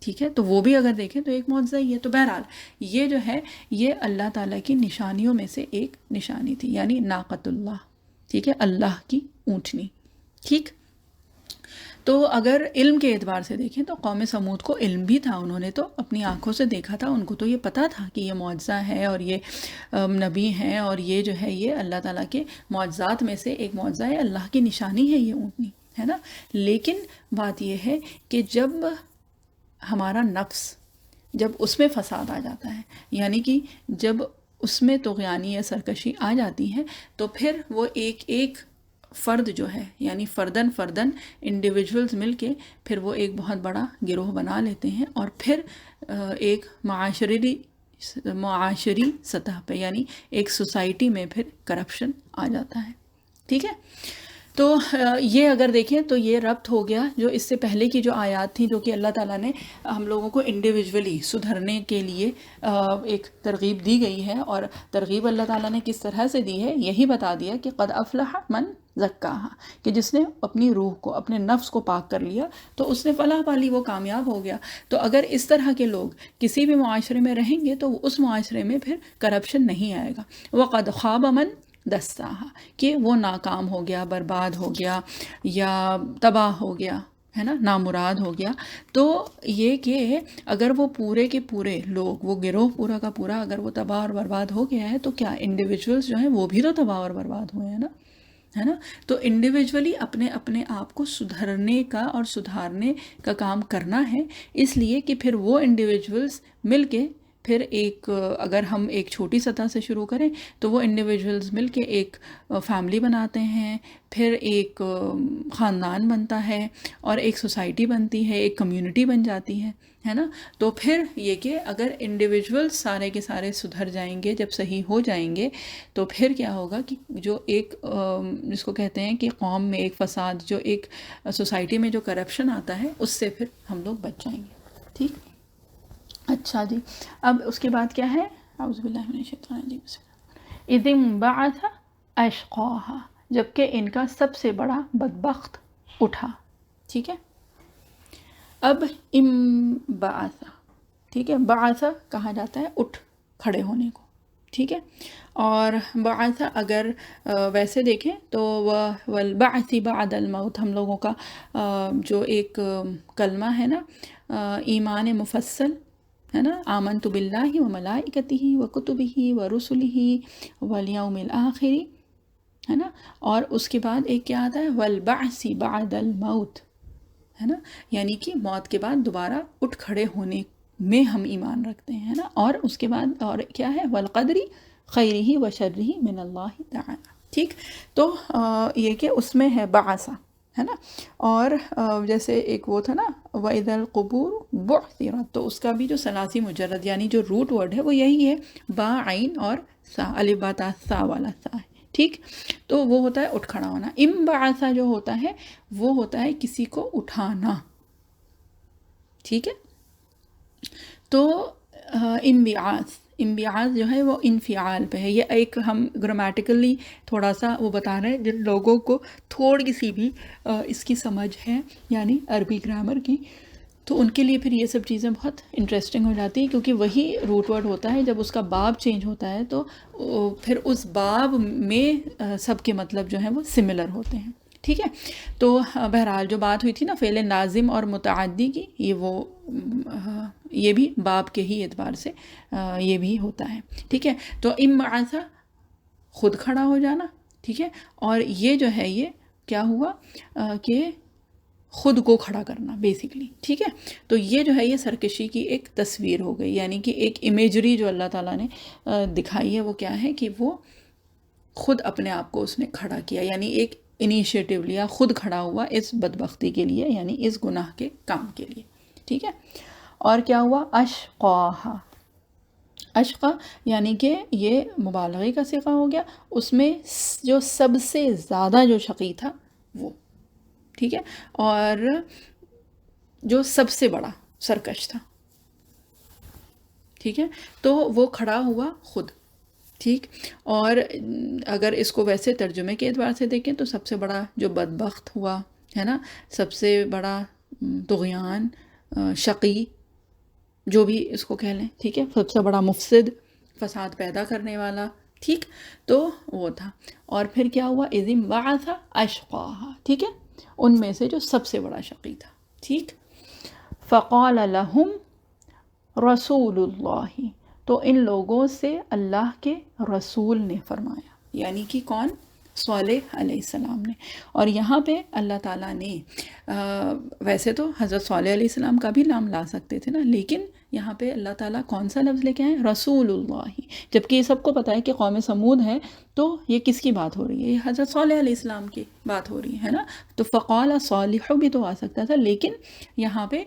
ٹھیک ہے، تو وہ بھی اگر دیکھیں تو ایک معجزہ ہی ہے. تو بہرحال یہ جو ہے یہ اللہ تعالیٰ کی نشانیوں میں سے ایک نشانی تھی، یعنی ناقۃ اللہ. ٹھیک ہے، اللہ کی اونٹنی. ٹھیک، تو اگر علم کے اعتبار سے دیکھیں تو قوم سمود کو علم بھی تھا، انہوں نے تو اپنی آنکھوں سے دیکھا تھا، ان کو تو یہ پتہ تھا کہ یہ معجزہ ہے اور یہ نبی ہیں، اور یہ جو ہے یہ اللہ تعالیٰ کے معجزات میں سے ایک معجزہ ہے، اللہ کی نشانی ہے یہ اونٹنی، ہے نا. لیکن بات یہ ہے کہ جب ہمارا نفس جب اس میں فساد آ جاتا ہے، یعنی کہ جب اس میں طغیانی یا سرکشی آ جاتی ہے، تو پھر وہ ایک فرد جو ہے یعنی فردن انڈیویجولز مل کے پھر وہ ایک بہت بڑا گروہ بنا لیتے ہیں، اور پھر ایک معاشری سطح پہ یعنی ایک سوسائٹی میں پھر کرپشن آ جاتا ہے. ٹھیک ہے، تو یہ اگر دیکھیں تو یہ ربط ہو گیا جو اس سے پہلے کی جو آیات تھیں، جو کہ اللہ تعالیٰ نے ہم لوگوں کو انڈیویجولی سدھرنے کے لیے ایک ترغیب دی گئی ہے. اور ترغیب اللہ تعالیٰ نے کس طرح سے دی ہے یہی بتا دیا کہ قد افلح من زکاہا، کہ جس نے اپنی روح کو اپنے نفس کو پاک کر لیا تو اس نے فلاح پا لی، وہ کامیاب ہو گیا. تو اگر اس طرح کے لوگ کسی بھی معاشرے میں رہیں گے تو اس معاشرے میں پھر کرپشن نہیں آئے گا. وقد خاب من دساہا، کہ وہ ناکام ہو گیا، برباد ہو گیا یا تباہ ہو گیا. ہے نا، نامراد ہو گیا. تو یہ کہ اگر وہ پورے کے پورے لوگ، وہ گروہ پورا کا پورا اگر وہ تباہ اور برباد ہو گیا ہے تو کیا انڈیویجولس جو ہیں وہ بھی تو تباہ اور برباد ہوئے ہیں نا، ہے نا. تو انڈیویجولی اپنے اپنے آپ کو سدھرنے کا اور سدھارنے کا کام کرنا ہے. اس لیے کہ پھر وہ انڈیویجولس مل کے پھر ایک، اگر ہم ایک چھوٹی سطح سے شروع کریں تو وہ انڈیویجولز مل کے ایک فیملی بناتے ہیں، پھر ایک خاندان بنتا ہے، اور ایک سوسائٹی بنتی ہے، ایک کمیونٹی بن جاتی ہے نا. تو پھر یہ کہ اگر انڈیویجولز سارے کے سارے سدھر جائیں گے، جب صحیح ہو جائیں گے، تو پھر کیا ہوگا کہ جو ایک جس کو کہتے ہیں کہ قوم میں ایک فساد، جو ایک سوسائٹی میں جو کرپشن آتا ہے، اس سے پھر ہم لوگ بچ جائیں گے. ٹھیک. اچھا جی، اب اس کے بعد کیا ہے؟ اعوذ باللہ من الشیطان الرجیم. اذ انبعث اشقاها، جبکہ ان کا سب سے بڑا بدبخت اٹھا. ٹھیک ہے. اب انبعث، ٹھیک ہے، بعث کہا جاتا ہے اٹھ کھڑے ہونے کو. ٹھیک ہے. اور بعث اگر ویسے دیکھیں تو والبعث بعد الموت، ہم لوگوں کا جو ایک کلمہ ہے نا، ایمان مفصل ہے نا، آمنت باللہ وملائکتہ وکتبہ ورسلہ والیوم الآخر، ہے نا. اور اس کے بعد ایک کیا آتا ہے؟ والبعث بعد الموت، ہے نا، یعنی کہ موت کے بعد دوبارہ اٹھ کھڑے ہونے میں ہم ایمان رکھتے ہیں نا. اور اس کے بعد اور کیا ہے؟ والقدر خیرہ وشرہ من اللہ تعالی. ٹھیک. تو یہ کہ اس میں ہے بعثہ، ہے نا. اور جیسے ایک وہ تھا نا وَإِذَا الْقُبُورُ بُعْثِرَتْ، تو اس کا بھی جو ثلاثی مجرد یعنی جو روٹ ورڈ ہے وہ یہی ہے، با عین اور سا، الف با تا سا والا سا ہے. ٹھیک. تو وہ ہوتا ہے اٹھ کھڑا ہونا. انبعث جو ہوتا ہے وہ ہوتا ہے کسی کو اٹھانا. ٹھیک ہے. تو انبعاث جو ہے وہ انفعال پہ ہے. یہ ایک ہم گرامیٹیکلی تھوڑا سا وہ بتا رہے ہیں جن لوگوں کو تھوڑی سی بھی اس کی سمجھ ہے، یعنی عربی گرامر کی، تو ان کے لیے پھر یہ سب چیزیں بہت انٹرسٹنگ ہو جاتی ہیں، کیونکہ وہی روٹ ورڈ ہوتا ہے. جب اس کا باب چینج ہوتا ہے تو پھر اس باب میں سب کے مطلب جو ہیں وہ سملر ہوتے ہیں. ٹھیک ہے. تو بہرحال جو بات ہوئی تھی نا فعل لازم اور متعدی کی، یہ بھی باب کے ہی اعتبار سے یہ بھی ہوتا ہے. ٹھیک ہے. تو انبعث خود کھڑا ہو جانا. ٹھیک ہے. اور یہ جو ہے یہ کیا ہوا کہ خود کو کھڑا کرنا بیسیکلی. ٹھیک ہے. تو یہ جو ہے یہ سرکشی کی ایک تصویر ہو گئی، یعنی کہ ایک امیجری جو اللہ تعالیٰ نے دکھائی ہے وہ کیا ہے کہ وہ خود اپنے آپ کو اس نے کھڑا کیا، یعنی ایک انیشیٹو لیا، خود کھڑا ہوا اس بدبختی کے لیے، یعنی اس گناہ کے کام کے لیے. ٹھیک ہے. اور کیا ہوا؟ اشقاہا، اشقا یعنی کہ یہ مبالغے کا صیغہ ہو گیا، اس میں جو سب سے زیادہ جو شقی تھا وہ. ٹھیک ہے. اور جو سب سے بڑا سرکش تھا. ٹھیک ہے. تو وہ کھڑا ہوا خود. ٹھیک. اور اگر اس کو ویسے ترجمے کے اعتبار سے دیکھیں تو سب سے بڑا جو بدبخت ہوا ہے نا، سب سے بڑا طغیان، شقی، جو بھی اس کو کہہ لیں. ٹھیک ہے. سب سے بڑا مفسد، فساد پیدا کرنے والا. ٹھیک. تو وہ تھا. اور پھر کیا ہوا؟ اذ انبعث اشقاہا. ٹھیک ہے. ان میں سے جو سب سے بڑا شقی تھا. ٹھیک. فقال لہم رسول اللہ، تو ان لوگوں سے اللہ کے رسول نے فرمایا، یعنی کہ کون؟ صالح علیہ السلام نے. اور یہاں پہ اللہ تعالیٰ نے ویسے تو حضرت صالح علیہ السلام کا بھی نام لا سکتے تھے نا، لیکن یہاں پہ اللہ تعالیٰ کون سا لفظ لے کے آئے؟ رسول اللہ. جبکہ یہ سب کو پتہ ہے کہ قوم سمود ہے، تو یہ کس کی بات ہو رہی ہے؟ یہ حضرت صالح علیہ السلام کی بات ہو رہی ہے نا. تو فقال صالح بھی تو آ سکتا تھا، لیکن یہاں پہ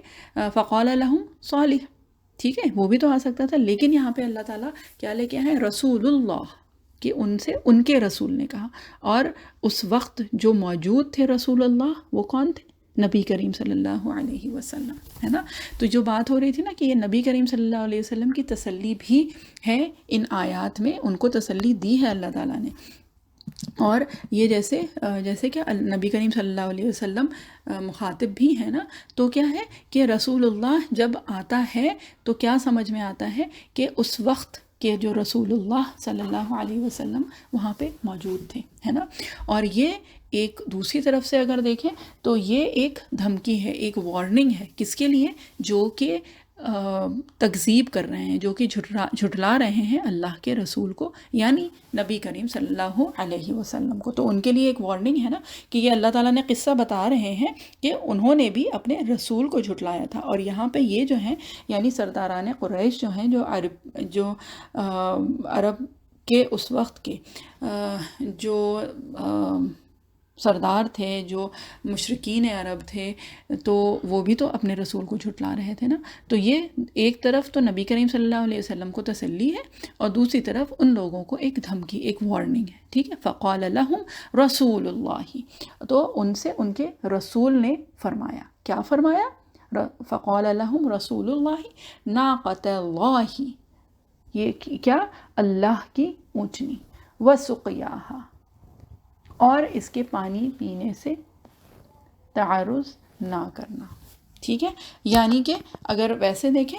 فقال لہم صالح، ٹھیک ہے، وہ بھی تو آ سکتا تھا، لیکن یہاں پہ اللہ تعالیٰ کیا لے کے آئے؟ رسول اللہ، کہ ان سے ان کے رسول نے کہا. اور اس وقت جو موجود تھے رسول اللہ وہ کون تھے؟ نبی کریم صلی اللہ علیہ وسلم، ہے نا. تو جو بات ہو رہی تھی نا کہ یہ نبی کریم صلی اللہ علیہ وسلم کی تسلی بھی ہے ان آیات میں، ان کو تسلی دی ہے اللہ تعالیٰ نے. اور یہ جیسے کہ نبی کریم صلی اللہ علیہ وسلم مخاطب بھی ہے نا، تو کیا ہے کہ رسول اللہ جب آتا ہے تو کیا سمجھ میں آتا ہے کہ اس وقت کہ جو رسول اللہ صلی اللہ علیہ وسلم وہاں پہ موجود تھے، ہے نا. اور یہ ایک دوسری طرف سے اگر دیکھیں تو یہ ایک دھمکی ہے، ایک وارننگ ہے، کس کے لیے؟ جو کہ تکذیب کر رہے ہیں، جو کہ جھٹلا رہے ہیں اللہ کے رسول کو، یعنی نبی کریم صلی اللہ علیہ وسلم کو. تو ان کے لیے ایک وارننگ ہے نا، کہ یہ اللہ تعالیٰ نے قصہ بتا رہے ہیں کہ انہوں نے بھی اپنے رسول کو جھٹلایا تھا. اور یہاں پہ یہ جو ہیں یعنی سرداران قریش جو ہیں، جو عرب کے اس وقت کے جو سردار تھے، جو مشرکین عرب تھے، تو وہ بھی تو اپنے رسول کو جھٹلا رہے تھے نا. تو یہ ایک طرف تو نبی کریم صلی اللہ علیہ وسلم کو تسلی ہے، اور دوسری طرف ان لوگوں کو ایک دھمکی، ایک وارننگ ہے. ٹھیک ہے. فقال لهم رسول اللہ، تو ان سے ان کے رسول نے فرمایا. کیا فرمایا؟ فقال لهم رسول اللہ ناقۃ اللہ، یہ کیا؟ اللہ کی اونٹنی، وسقیاها، اور اس کے پانی پینے سے تعرض نہ کرنا. ٹھیک ہے. یعنی کہ اگر ویسے دیکھیں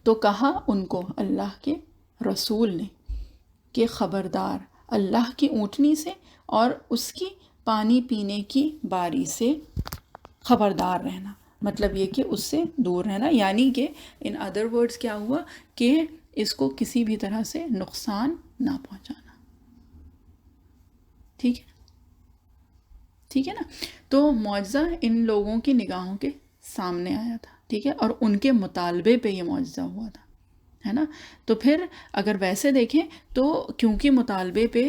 تو کہا ان کو اللہ کے رسول نے کہ خبردار اللہ کی اونٹنی سے اور اس کی پانی پینے کی باری سے خبردار رہنا. مطلب یہ کہ اس سے دور رہنا، یعنی کہ ان ادر ورڈز کیا ہوا کہ اس کو کسی بھی طرح سے نقصان نہ پہنچانا. ٹھیک ہے. ٹھیک ہے نا. تو معجزہ ان لوگوں کی نگاہوں کے سامنے آیا تھا. ٹھیک ہے. اور ان کے مطالبے پہ یہ معجزہ ہوا تھا، ہے نا. تو پھر اگر ویسے دیکھیں تو کیونکہ مطالبے پہ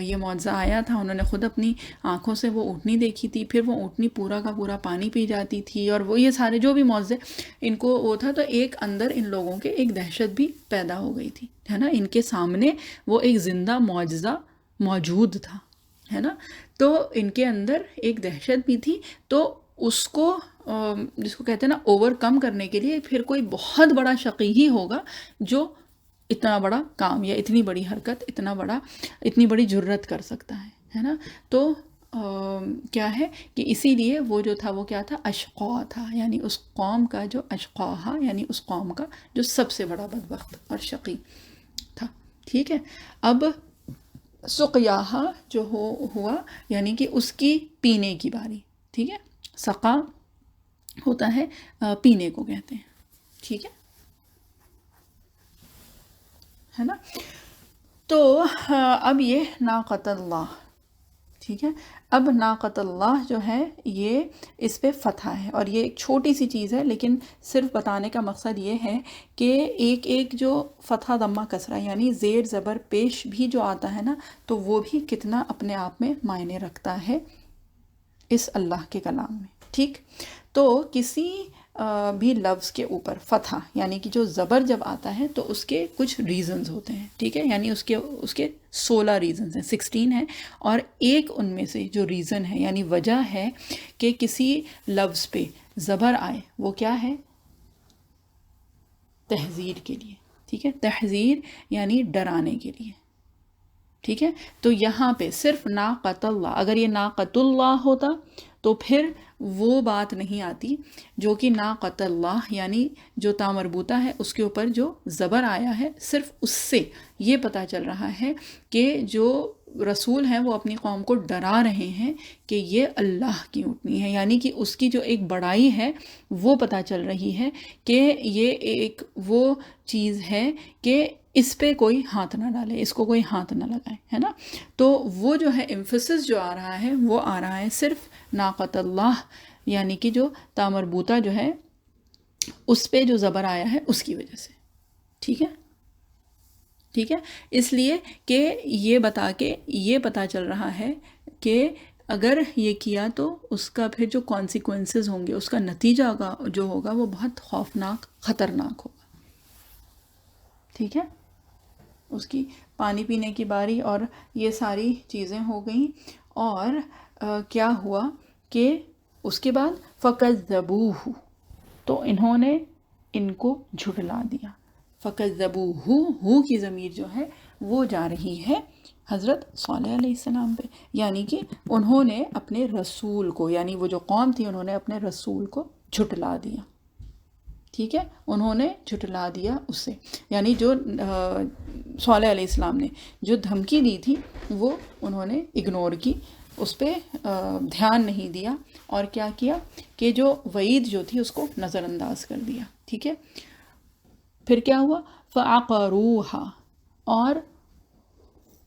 یہ معجزہ آیا تھا، انہوں نے خود اپنی آنکھوں سے وہ اونٹنی دیکھی تھی، پھر وہ اونٹنی پورا کا پورا پانی پی جاتی تھی، اور وہ یہ سارے جو بھی معجزے ان کو وہ تھا، تو ایک اندر ان لوگوں کے ایک دہشت بھی پیدا ہو گئی تھی، ہے نا. ان کے سامنے وہ ایک زندہ معجزہ موجود تھا، ہے نا. تو ان کے اندر ایک دہشت بھی تھی. تو اس کو جس کو کہتے ہیں نا اوور کم کرنے کے لیے پھر کوئی بہت بڑا شقی ہی ہوگا جو اتنا بڑا کام یا اتنی بڑی حرکت، اتنی بڑی جرت کر سکتا ہے نا. تو کیا ہے کہ اسی لیے وہ جو تھا وہ کیا تھا؟ اشقا تھا، یعنی اس قوم کا جو اشقاہا، یعنی اس قوم کا جو سب سے بڑا بدبخت اور شقی تھا. ٹھیک ہے. اب سقیاہا جو ہوا یعنی کہ اس کی پینے کی باری. ٹھیک ہے. سقا ہوتا ہے پینے کو کہتے ہیں. ٹھیک ہے نا. تو اب یہ ناقۃ اللہ. ٹھیک ہے. اب ناقۃ اللہ جو ہے یہ اس پہ فتح ہے، اور یہ ایک چھوٹی سی چیز ہے، لیکن صرف بتانے کا مقصد یہ ہے کہ ایک جو فتح ضمہ کسرہ یعنی زیر زبر پیش بھی جو آتا ہے نا، تو وہ بھی کتنا اپنے آپ میں معنی رکھتا ہے اس اللہ کے کلام میں. ٹھیک. تو کسی بھی لفظ کے اوپر فتح یعنی کہ جو زبر جب آتا ہے تو اس کے کچھ ریزنز ہوتے ہیں. ٹھیک ہے. یعنی اس کے 16 ریزنز ہیں، 16 ہیں، اور ایک ان میں سے جو ریزن ہے یعنی وجہ ہے کہ کسی لفظ پہ زبر آئے، وہ کیا ہے؟ تحذیر کے لیے. ٹھیک ہے. تحذیر یعنی ڈرانے کے لیے. ٹھیک ہے. تو یہاں پہ صرف ناقۃ اللہ، اگر یہ ناقۃ اللہ ہوتا تو پھر وہ بات نہیں آتی جو کہ ناقۃ اللہ یعنی جو تا مربوطہ ہے اس کے اوپر جو زبر آیا ہے، صرف اس سے یہ پتہ چل رہا ہے کہ جو رسول ہیں وہ اپنی قوم کو ڈرا رہے ہیں کہ یہ اللہ کی اونٹنی ہے، یعنی کہ اس کی جو ایک بڑائی ہے وہ پتہ چل رہی ہے کہ یہ ایک وہ چیز ہے کہ اس پہ کوئی ہاتھ نہ ڈالے، اس کو کوئی ہاتھ نہ لگائے، ہے نا. تو وہ جو ہے ایمفیسس جو آ رہا ہے وہ آ رہا ہے صرف ناقۃ اللہ یعنی کہ جو تا مربوطہ جو ہے اس پہ جو زبر آیا ہے اس کی وجہ سے. ٹھیک ہے. ٹھیک ہے. اس لیے کہ یہ بتا کے یہ پتہ چل رہا ہے کہ اگر یہ کیا تو اس کا پھر جو کانسیکوینسز ہوں گے، اس کا نتیجہ جو ہوگا وہ بہت خوفناک، خطرناک ہوگا. ٹھیک ہے. اس کی پانی پینے کی باری اور یہ ساری چیزیں ہو گئیں. اور کیا ہوا کہ اس کے بعد فَكَذَّبُوهُ، تو انہوں نے ان کو جھٹلا دیا. فَكَذَّبُوهُ کی ضمیر جو ہے وہ جا رہی ہے حضرت صالح علیہ السلام پہ، یعنی کہ انہوں نے اپنے رسول کو، یعنی وہ جو قوم تھی انہوں نے اپنے رسول کو جھٹلا دیا. ٹھیک ہے. انہوں نے جھٹلا دیا اس سے، یعنی جو صالح علیہ السلام نے جو دھمکی دی تھی وہ انہوں نے اگنور کی، اس پہ دھیان نہیں دیا، اور کیا کیا کہ جو وعید جو تھی اس کو نظر انداز کر دیا. ٹھیک ہے، پھر کیا ہوا؟ فَعَقَرُوهَا، اور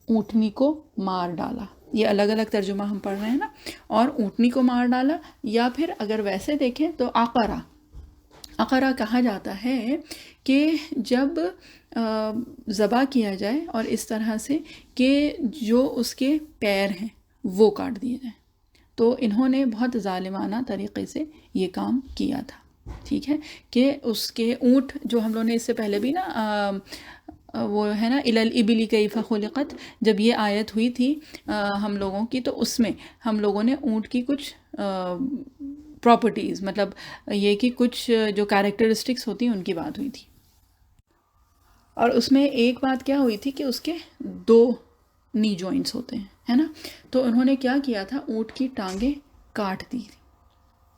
اونٹنی کو مار ڈالا. یہ الگ الگ ترجمہ ہم پڑھ رہے ہیں نا. اور اونٹنی کو مار ڈالا، یا پھر اگر ویسے دیکھیں تو عقرہ کہا جاتا ہے کہ جب ذبح کیا جائے اور اس طرح سے کہ جو اس کے پیر ہیں وہ کاٹ دیے جائیں. تو انہوں نے بہت ظالمانہ طریقے سے یہ کام کیا تھا. ٹھیک ہے، کہ اس کے اونٹ جو ہم لوگوں نے اس سے پہلے بھی نا وہ ہے نا الی الابل کیف خلقت، جب یہ آیت ہوئی تھی ہم لوگوں کی، تو اس میں ہم لوگوں نے اونٹ کی کچھ پراپرٹیز، مطلب یہ کہ کچھ جو کیریکٹرسٹکس ہوتی ہیں ان کی بات ہوئی تھی. اور اس میں ایک بات کیا ہوئی تھی کہ اس کے 2 نی جوائنٹس ہوتے ہیں، ہے نا. تو انہوں نے کیا کیا تھا، اونٹ کی ٹانگیں کاٹ دی تھی.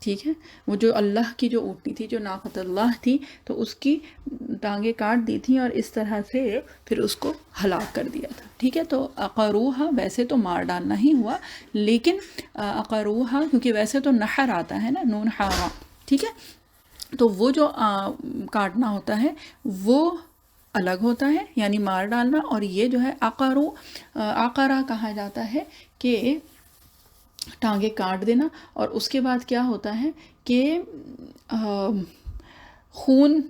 ٹھیک ہے، وہ جو اللہ کی جو اونٹنی تھی، جو ناقۃ اللہ تھی، تو اس کی ٹانگیں کاٹ دی تھیں اور اس طرح سے پھر اس کو ہلاک کر دیا تھا. ٹھیک ہے، تو عقروہا ویسے تو مار ڈالنا ہی ہوا، لیکن عقروہا کیونکہ ویسے تو نحر آتا ہے نا، نون حا. ٹھیک ہے، تو وہ جو کاٹنا ہوتا ہے وہ الگ ہوتا ہے، یعنی مار ڈالنا. اور یہ جو ہے عقرہ کہا جاتا ہے کہ ٹانگیں کاٹ دینا. اور اس کے بعد کیا ہوتا ہے کہ خون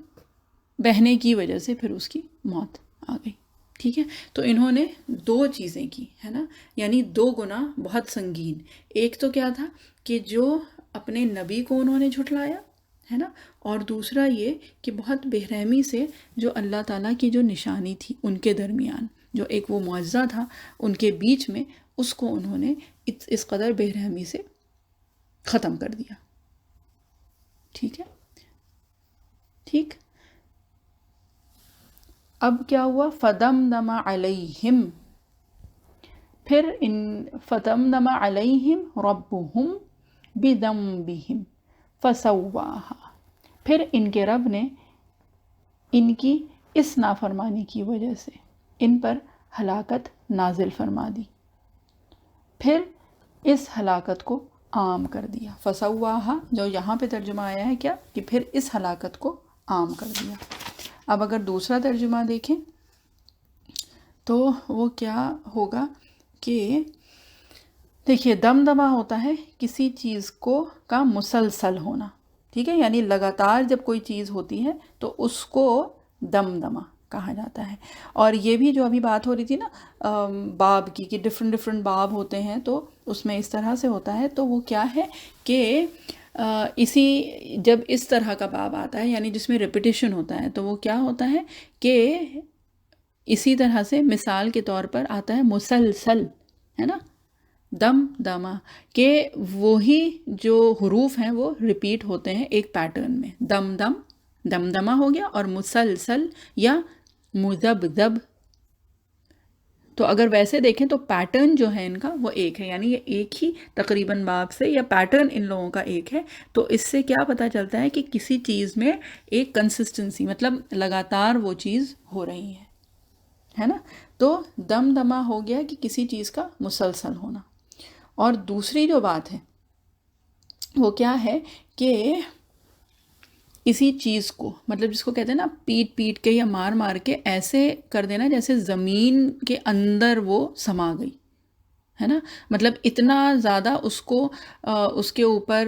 بہنے کی وجہ سے پھر اس کی موت آ گئی. ٹھیک ہے، تو انہوں نے 2 چیزیں کی ہے نا، یعنی 2 گناہ بہت سنگین. ایک تو کیا تھا کہ جو اپنے نبی کو انہوں نے جھٹلایا ہے نا، اور دوسرا یہ کہ بہت بے رحمی سے جو اللہ تعالیٰ کی جو نشانی تھی ان کے درمیان، جو ایک وہ معجزہ تھا ان کے بیچ میں، اس کو انہوں نے اس قدر بے رحمی سے ختم کر دیا. ٹھیک ہے، ٹھیک. اب کیا ہوا؟ فَدَمْدَمَ عَلَيْهِمْ، پھر فَدَمْدَمَ عَلَيْهِمْ رَبُّهُمْ بِذَنبِهِمْ فَسَوَّاهَا، پھر ان کے رب نے ان کی اس نافرمانی کی وجہ سے ان پر ہلاکت نازل فرما دی، پھر اس ہلاکت کو عام کر دیا. فَسَوَّاهَا جو یہاں پہ ترجمہ آیا ہے کیا کہ پھر اس ہلاکت کو عام کر دیا. اب اگر دوسرا ترجمہ دیکھیں تو وہ کیا ہوگا کہ دیکھیے، دمدمہ ہوتا ہے کسی چیز کا مسلسل ہونا. ٹھیک ہے، یعنی لگاتار جب کوئی چیز ہوتی ہے تو اس کو دمدمہ کہا جاتا ہے. اور یہ بھی جو ابھی بات ہو رہی تھی نا باب کی، کہ ڈفرنٹ باب ہوتے ہیں، تو اس میں اس طرح سے ہوتا ہے. تو وہ کیا ہے کہ جب اس طرح کا باب آتا ہے یعنی جس میں ریپیٹیشن ہوتا ہے، تو وہ کیا ہوتا ہے کہ اسی طرح سے مثال کے طور پر آتا ہے مسلسل، ہے نا، دم دمہ، کہ وہی جو حروف ہیں وہ ریپیٹ ہوتے ہیں ایک پیٹرن میں. دم دم دمدمہ ہو گیا، اور مسلسل یا مذبذب. تو اگر ویسے دیکھیں تو پیٹرن جو ہے ان کا وہ ایک ہے، یعنی یہ ایک ہی تقریباً باب سے یا پیٹرن ان لوگوں کا ایک ہے. تو اس سے کیا پتہ چلتا ہے کہ کسی چیز میں ایک کنسسٹنسی، مطلب لگاتار وہ چیز ہو رہی ہے نا. تو دمدمہ ہو گیا کہ کسی چیز کا مسلسل ہونا. اور دوسری جو بات ہے وہ کیا ہے کہ کسی چیز کو، مطلب جس کو کہتے ہیں نا پیٹ کے یا مار کے ایسے کر دینا جیسے زمین کے اندر وہ سما گئی ہے نا. مطلب اتنا زیادہ اس کو اس کے اوپر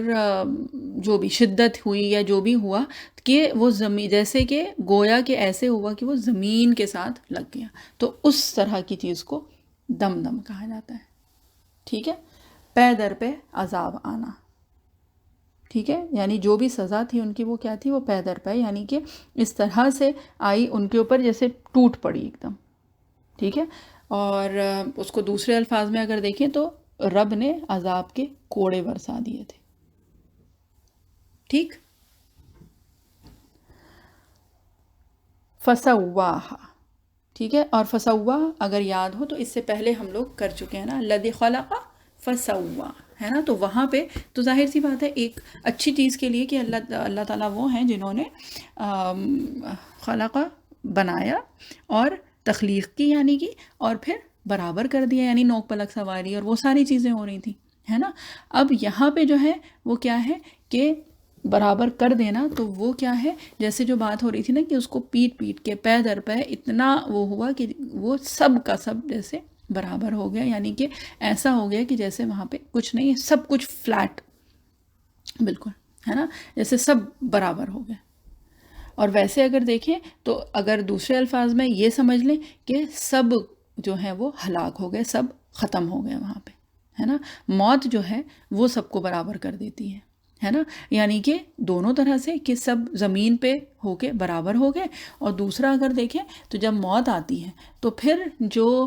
جو بھی شدت ہوئی یا جو بھی ہوا کہ وہ زمین، جیسے کہ گویا کہ ایسے ہوا کہ وہ زمین کے ساتھ لگ گیا. تو اس طرح کی چیز کو دم کہا جاتا ہے. ٹھیک ہے، پے در پہ عذاب آنا. ٹھیک ہے، یعنی جو بھی سزا تھی ان کی وہ کیا تھی، وہ پے در پے، یعنی کہ اس طرح سے آئی ان کے اوپر جیسے ٹوٹ پڑی ایک دم. ٹھیک ہے، اور اس کو دوسرے الفاظ میں اگر دیکھیں تو رب نے عذاب کے کوڑے برسا دیے تھے. ٹھیک، فسواہا. ٹھیک ہے، اور فسوا اگر یاد ہو تو اس سے پہلے ہم لوگ کر چکے ہیں نا، الذی خلق فسوا، ہے نا. تو وہاں پہ تو ظاہر سی بات ہے ایک اچھی چیز کے لیے کہ اللہ تعالیٰ وہ ہیں جنہوں نے خلق بنایا اور تخلیق کی یعنی کہ، اور پھر برابر کر دیا، یعنی نوک پلک سواری اور وہ ساری چیزیں ہو رہی تھیں، ہے نا. اب یہاں پہ جو ہے وہ کیا ہے کہ برابر کر دینا، تو وہ کیا ہے، جیسے جو بات ہو رہی تھی نا کہ اس کو پیٹ پیٹ کے پے در پے اتنا وہ ہوا کہ وہ سب کا سب جیسے برابر ہو گیا، یعنی کہ ایسا ہو گیا کہ جیسے وہاں پہ کچھ نہیں، سب کچھ فلیٹ بالکل، ہے نا، جیسے سب برابر ہو گئے. اور ویسے اگر دیکھیں تو اگر دوسرے الفاظ میں یہ سمجھ لیں کہ سب جو ہیں وہ ہلاک ہو گئے، سب ختم ہو گئے وہاں پہ، ہے نا. موت جو ہے وہ سب کو برابر کر دیتی ہے نا، یعنی کہ دونوں طرح سے کہ سب زمین پہ ہو کے برابر ہو گئے. اور دوسرا اگر دیکھیں تو جب موت آتی ہے تو پھر جو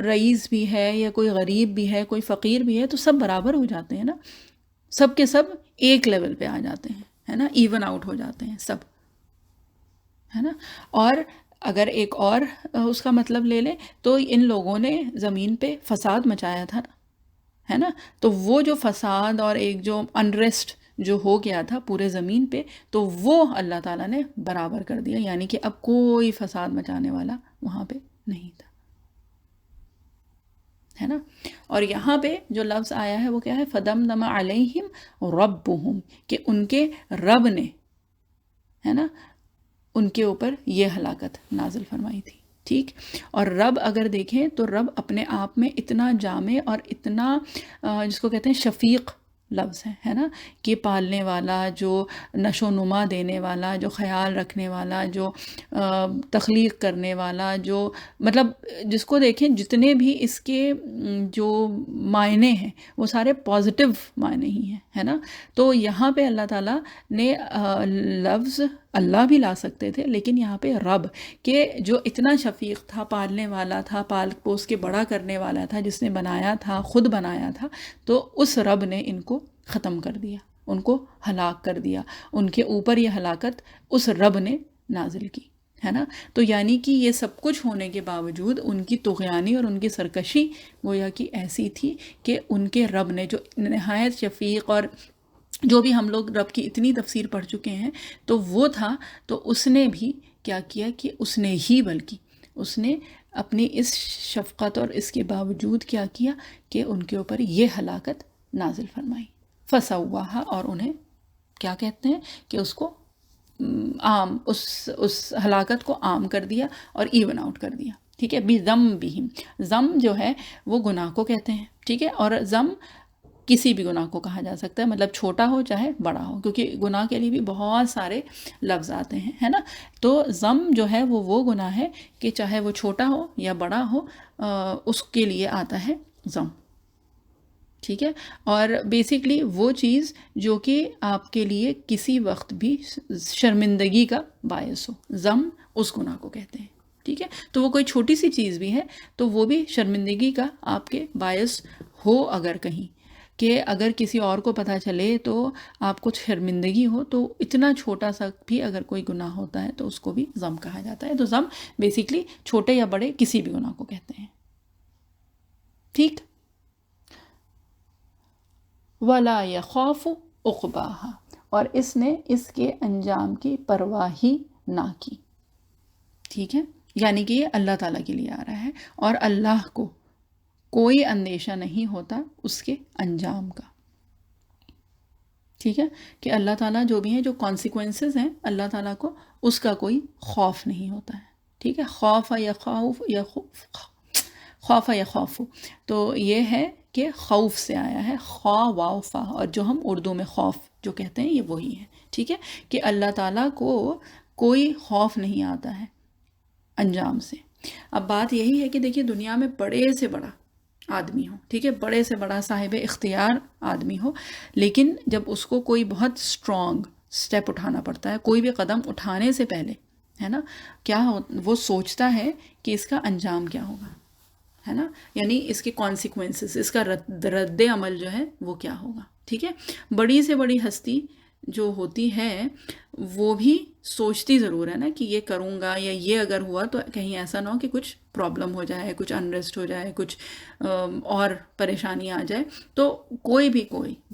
رئیس بھی ہے یا کوئی غریب بھی ہے، کوئی فقیر بھی ہے، تو سب برابر ہو جاتے ہیں نا، سب کے سب ایک لیول پہ آ جاتے ہیں، ہے نا، ایون آؤٹ ہو جاتے ہیں سب، ہے نا. اور اگر ایک اور اس کا مطلب لے لیں تو ان لوگوں نے زمین پہ فساد مچایا تھا نا، ہے نا، تو وہ جو فساد اور ایک جو انریسٹ جو ہو گیا تھا پورے زمین پہ، تو وہ اللہ تعالیٰ نے برابر کر دیا، یعنی کہ اب کوئی فساد مچانے والا وہاں پہ نہیں تھا، ہے نا. اور یہاں پہ جو لفظ آیا ہے وہ کیا ہے، فَدَمْدَمَ عَلَيْهِمْ رَبُّهُمْ، کہ ان کے رب نے، ہے نا، ان کے اوپر یہ ہلاکت نازل فرمائی تھی. ٹھیک. اور رب اگر دیکھیں تو رب اپنے آپ میں اتنا جامع اور اتنا جس کو کہتے ہیں شفیق لفظ ہے نا، کہ پالنے والا، جو نشو و نما دینے والا، جو خیال رکھنے والا، جو تخلیق کرنے والا، جو مطلب جس کو دیکھیں جتنے بھی اس کے جو معنی ہیں وہ سارے پازیٹیو معنی ہی ہیں، ہے نا. تو یہاں پہ اللہ تعالیٰ نے لفظ اللہ بھی لا سکتے تھے، لیکن یہاں پہ رب، کہ جو اتنا شفیق تھا، پالنے والا تھا، پال پوس کے بڑا کرنے والا تھا، جس نے بنایا تھا، خود بنایا تھا، تو اس رب نے ان کو ختم کر دیا، ان کو ہلاک کر دیا، ان کے اوپر یہ ہلاکت اس رب نے نازل کی، ہے نا. تو یعنی کہ یہ سب کچھ ہونے کے باوجود ان کی طغیانی اور ان کی سرکشی گویا کہ ایسی تھی کہ ان کے رب نے، جو نہایت شفیق، اور جو بھی ہم لوگ رب کی اتنی تفسیر پڑھ چکے ہیں، تو وہ تھا، تو اس نے بھی کیا کیا کہ اس نے ہی، بلکہ اس نے اپنی اس شفقت اور اس کے باوجود کیا کیا کہ ان کے اوپر یہ ہلاکت نازل فرمائی. فسواہا، اور انہیں کیا کہتے ہیں کہ اس کو عام، اس ہلاکت کو عام کر دیا اور ایون آؤٹ کر دیا. ٹھیک ہے. بِذَنبِهِمْ، ضم جو ہے وہ گناہ کو کہتے ہیں. ٹھیک ہے. اور ضم کسی بھی گناہ کو کہا جا سکتا ہے، مطلب چھوٹا ہو چاہے بڑا ہو، کیونکہ گناہ کے لیے بھی بہت سارے لفظ آتے ہیں، ہے نا. تو ضم جو ہے وہ گناہ ہے کہ چاہے وہ چھوٹا ہو یا بڑا ہو، اس کے لیے آتا ہے ضم. ٹھیک ہے. اور بیسکلی وہ چیز جو کہ آپ کے لیے کسی وقت بھی شرمندگی کا باعث ہو، ضم اس گناہ کو کہتے ہیں. ٹھیک ہے. تو وہ کوئی چھوٹی سی چیز بھی ہے تو وہ بھی شرمندگی کا آپ کے باعث ہو، اگر کہیں کہ اگر کسی اور کو پتہ چلے تو آپ کو شرمندگی ہو، تو اتنا چھوٹا سا بھی اگر کوئی گناہ ہوتا ہے تو اس کو بھی ضم کہا جاتا ہے. تو ضم بیسکلی چھوٹے یا بڑے کسی بھی گناہ کو کہتے ہیں. ٹھیک. وَلَا يَخَافُ عُقْبَاهَا، اور اس نے اس کے انجام کی پرواہ ہی نہ کی. ٹھیک ہے. یعنی کہ یہ اللہ تعالیٰ کے لیے آ رہا ہے، اور اللہ کو کوئی اندیشہ نہیں ہوتا اس کے انجام کا. ٹھیک ہے. کہ اللہ تعالیٰ جو بھی ہیں، جو کانسیکوینسز ہیں، اللہ تعالیٰ کو اس کا کوئی خوف نہیں ہوتا ہے. ٹھیک ہے. خوف یا خوف یا خوف یا خوف، تو یہ ہے کہ خوف سے آیا ہے، خوا واو فا، اور جو ہم اردو میں خوف جو کہتے ہیں یہ وہی ہے. ٹھیک ہے. کہ اللہ تعالیٰ کو کوئی خوف نہیں آتا ہے انجام سے. اب بات یہی ہے کہ دیکھیے دنیا میں بڑے سے بڑا آدمی ہو، ٹھیک ہے، بڑے سے بڑا صاحب اختیار آدمی ہو، لیکن جب اس کو کوئی بہت اسٹرانگ سٹیپ اٹھانا پڑتا ہے، کوئی بھی قدم اٹھانے سے پہلے، ہے نا، کیا وہ سوچتا ہے کہ اس کا انجام کیا ہوگا، ہے نا، یعنی اس کے کانسیکوینسز، اس کا رد عمل جو ہے وہ کیا ہوگا. ٹھیک ہے. بڑی سے بڑی ہستی جو ہوتی ہے وہ بھی سوچتی ضرور ہے نا کہ یہ کروں گا یا یہ اگر ہوا تو کہیں ایسا نہ ہو کہ کچھ پرابلم ہو جائے، کچھ انریسٹ ہو جائے، کچھ اور پریشانی آ جائے. تو کوئی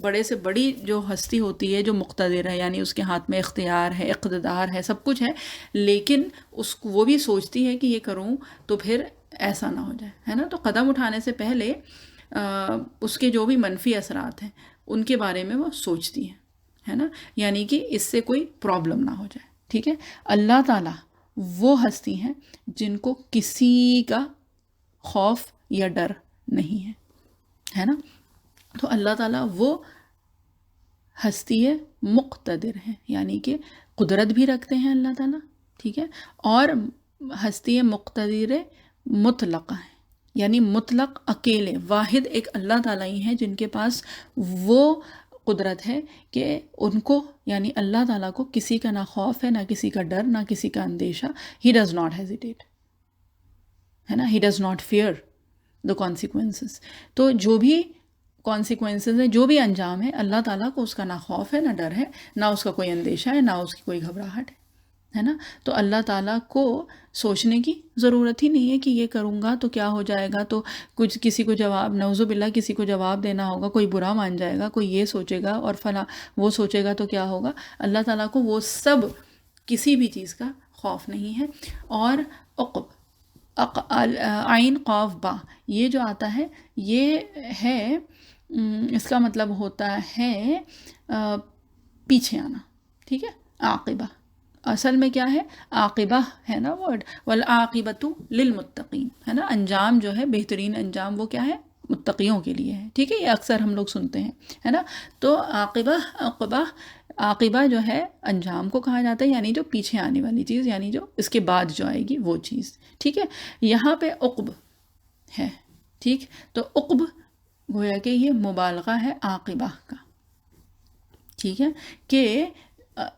بڑے سے بڑی جو ہستی ہوتی ہے جو مقتدر ہے، یعنی اس کے ہاتھ میں اختیار ہے، اقتدار ہے، سب کچھ ہے، لیکن وہ بھی سوچتی ہے کہ یہ کروں تو پھر ایسا نہ ہو جائے، ہے نا. تو قدم اٹھانے سے پہلے اس کے جو بھی منفی اثرات ہیں ان کے بارے میں وہ سوچتی ہے نا، یعنی کہ اس سے کوئی پرابلم نہ ہو جائے. ٹھیک ہے. اللہ تعالیٰ وہ ہستی ہیں جن کو کسی کا خوف یا ڈر نہیں ہے نا. تو اللہ تعالیٰ وہ ہستی مقتدر ہے، یعنی کہ قدرت بھی رکھتے ہیں اللہ تعالیٰ. ٹھیک ہے. اور ہستی مقتدر مطلقہ ہے، یعنی مطلق اکیلے واحد ایک اللہ تعالیٰ ہی ہیں جن کے پاس وہ قدرت ہے کہ ان کو، یعنی اللہ تعالیٰ کو کسی کا نہ خوف ہے، نہ کسی کا ڈر، نہ کسی کا اندیشہ. ہی ڈز ناٹ ہیزیٹیٹ، ہے نا. He does not fear the consequences. تو جو بھی کانسیکوینسز ہیں، جو بھی انجام ہے، اللہ تعالیٰ کو اس کا نہ خوف ہے، نہ ڈر ہے، نہ اس کا کوئی اندیشہ ہے، نہ اس کی کوئی گھبراہٹ ہے نا. تو اللہ تعالیٰ کو سوچنے کی ضرورت ہی نہیں ہے کہ یہ کروں گا تو کیا ہو جائے گا، تو کچھ کسی کو جواب، نعوذ باللہ کسی کو جواب دینا ہوگا، کوئی برا مان جائے گا، کوئی یہ سوچے گا اور فلاں وہ سوچے گا تو کیا ہوگا. اللہ تعالیٰ کو وہ سب کسی بھی چیز کا خوف نہیں ہے. اور عین قاف با یہ جو آتا ہے یہ ہے، اس کا مطلب ہوتا ہے پیچھے آنا. ٹھیک ہے. عاقبہ اصل میں کیا ہے؟ عاقبہ ہے نا ورڈ، والعاقبۃ للمتقین، ہے نا. انجام جو ہے، بہترین انجام وہ کیا ہے؟ متقیوں کے لیے ہے. ٹھیک ہے. یہ اکثر ہم لوگ سنتے ہیں، ہے نا. تو عاقبہ جو ہے انجام کو کہا جاتا ہے، یعنی جو پیچھے آنے والی چیز، یعنی جو اس کے بعد جو آئے گی وہ چیز. ٹھیک ہے. یہاں پہ عقب ہے. ٹھیک. تو عقب گویا کہ یہ مبالغہ ہے عاقبہ کا. ٹھیک ہے. کہ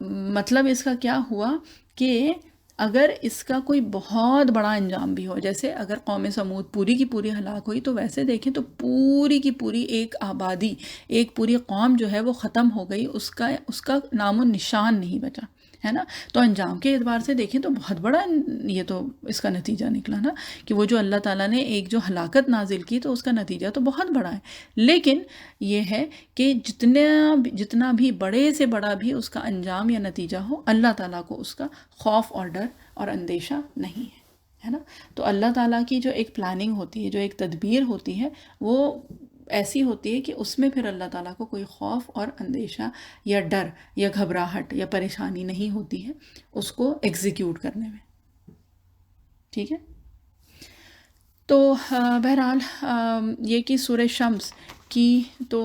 مطلب اس کا کیا ہوا کہ اگر اس کا کوئی بہت بڑا انجام بھی ہو، جیسے اگر قوم سمود پوری کی پوری ہلاک ہوئی، تو ویسے دیکھیں تو پوری کی پوری ایک آبادی، ایک پوری قوم جو ہے وہ ختم ہو گئی، اس کا نام و نشان نہیں بچا، ہے نا. تو انجام کے اعتبار سے دیکھیں تو بہت بڑا یہ تو اس کا نتیجہ نکلا نا، کہ وہ جو اللہ تعالیٰ نے ایک جو ہلاکت نازل کی تو اس کا نتیجہ تو بہت بڑا ہے. لیکن یہ ہے کہ جتنا بھی بڑے سے بڑا بھی اس کا انجام یا نتیجہ ہو، اللہ تعالیٰ کو اس کا خوف اور ڈر اور اندیشہ نہیں ہے نا. تو اللہ تعالیٰ کی جو ایک پلاننگ ہوتی ہے، جو ایک تدبیر ہوتی ہے، وہ ایسی ہوتی ہے کہ اس میں پھر اللہ تعالیٰ کو کوئی خوف اور اندیشہ یا ڈر یا گھبراہٹ یا پریشانی نہیں ہوتی ہے اس کو ایگزیکیوٹ کرنے میں. ٹھیک ہے. تو بہرحال یہ کہ سورہ شمس کی تو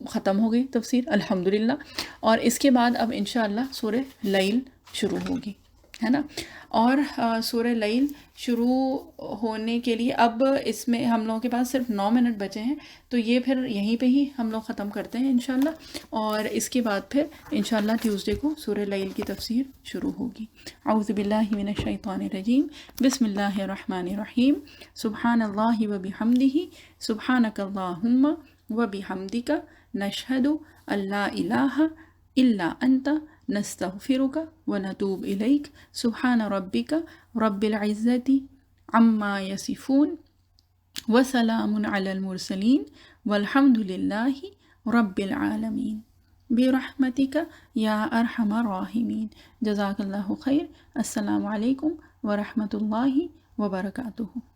ختم ہو گئی تفسیر الحمدللہ، اور اس کے بعد اب انشاءاللہ سورہ لیل شروع ہوگی، ہے نا. اور سورہ لیل شروع ہونے کے لیے اب اس میں ہم لوگوں کے پاس صرف 9 منٹ بچے ہیں، تو یہ پھر یہیں پہ ہی ہم لوگ ختم کرتے ہیں انشاءاللہ. اور اس کے بعد پھر انشاءاللہ ٹیوزڈے کو سورہ لیل کی تفسیر شروع ہوگی. اعوذ باللہ من الشیطان الرجیم، بسم اللہ الرحمن الرحیم. سبحان اللہ و بحمدہ، سبحانک اللہم و بحمدک، نشہد ان لا الہ الا انت، نستغفرک ونتوب الیک. سبحان ربک رب العزت عما یصفون وسلام علی المرسلین والحمد للہ رب العالمین برحمتک یا ارحم الراحمین. جزاک اللہ خیر. السلام علیکم ورحمۃ اللہ وبرکاتہ.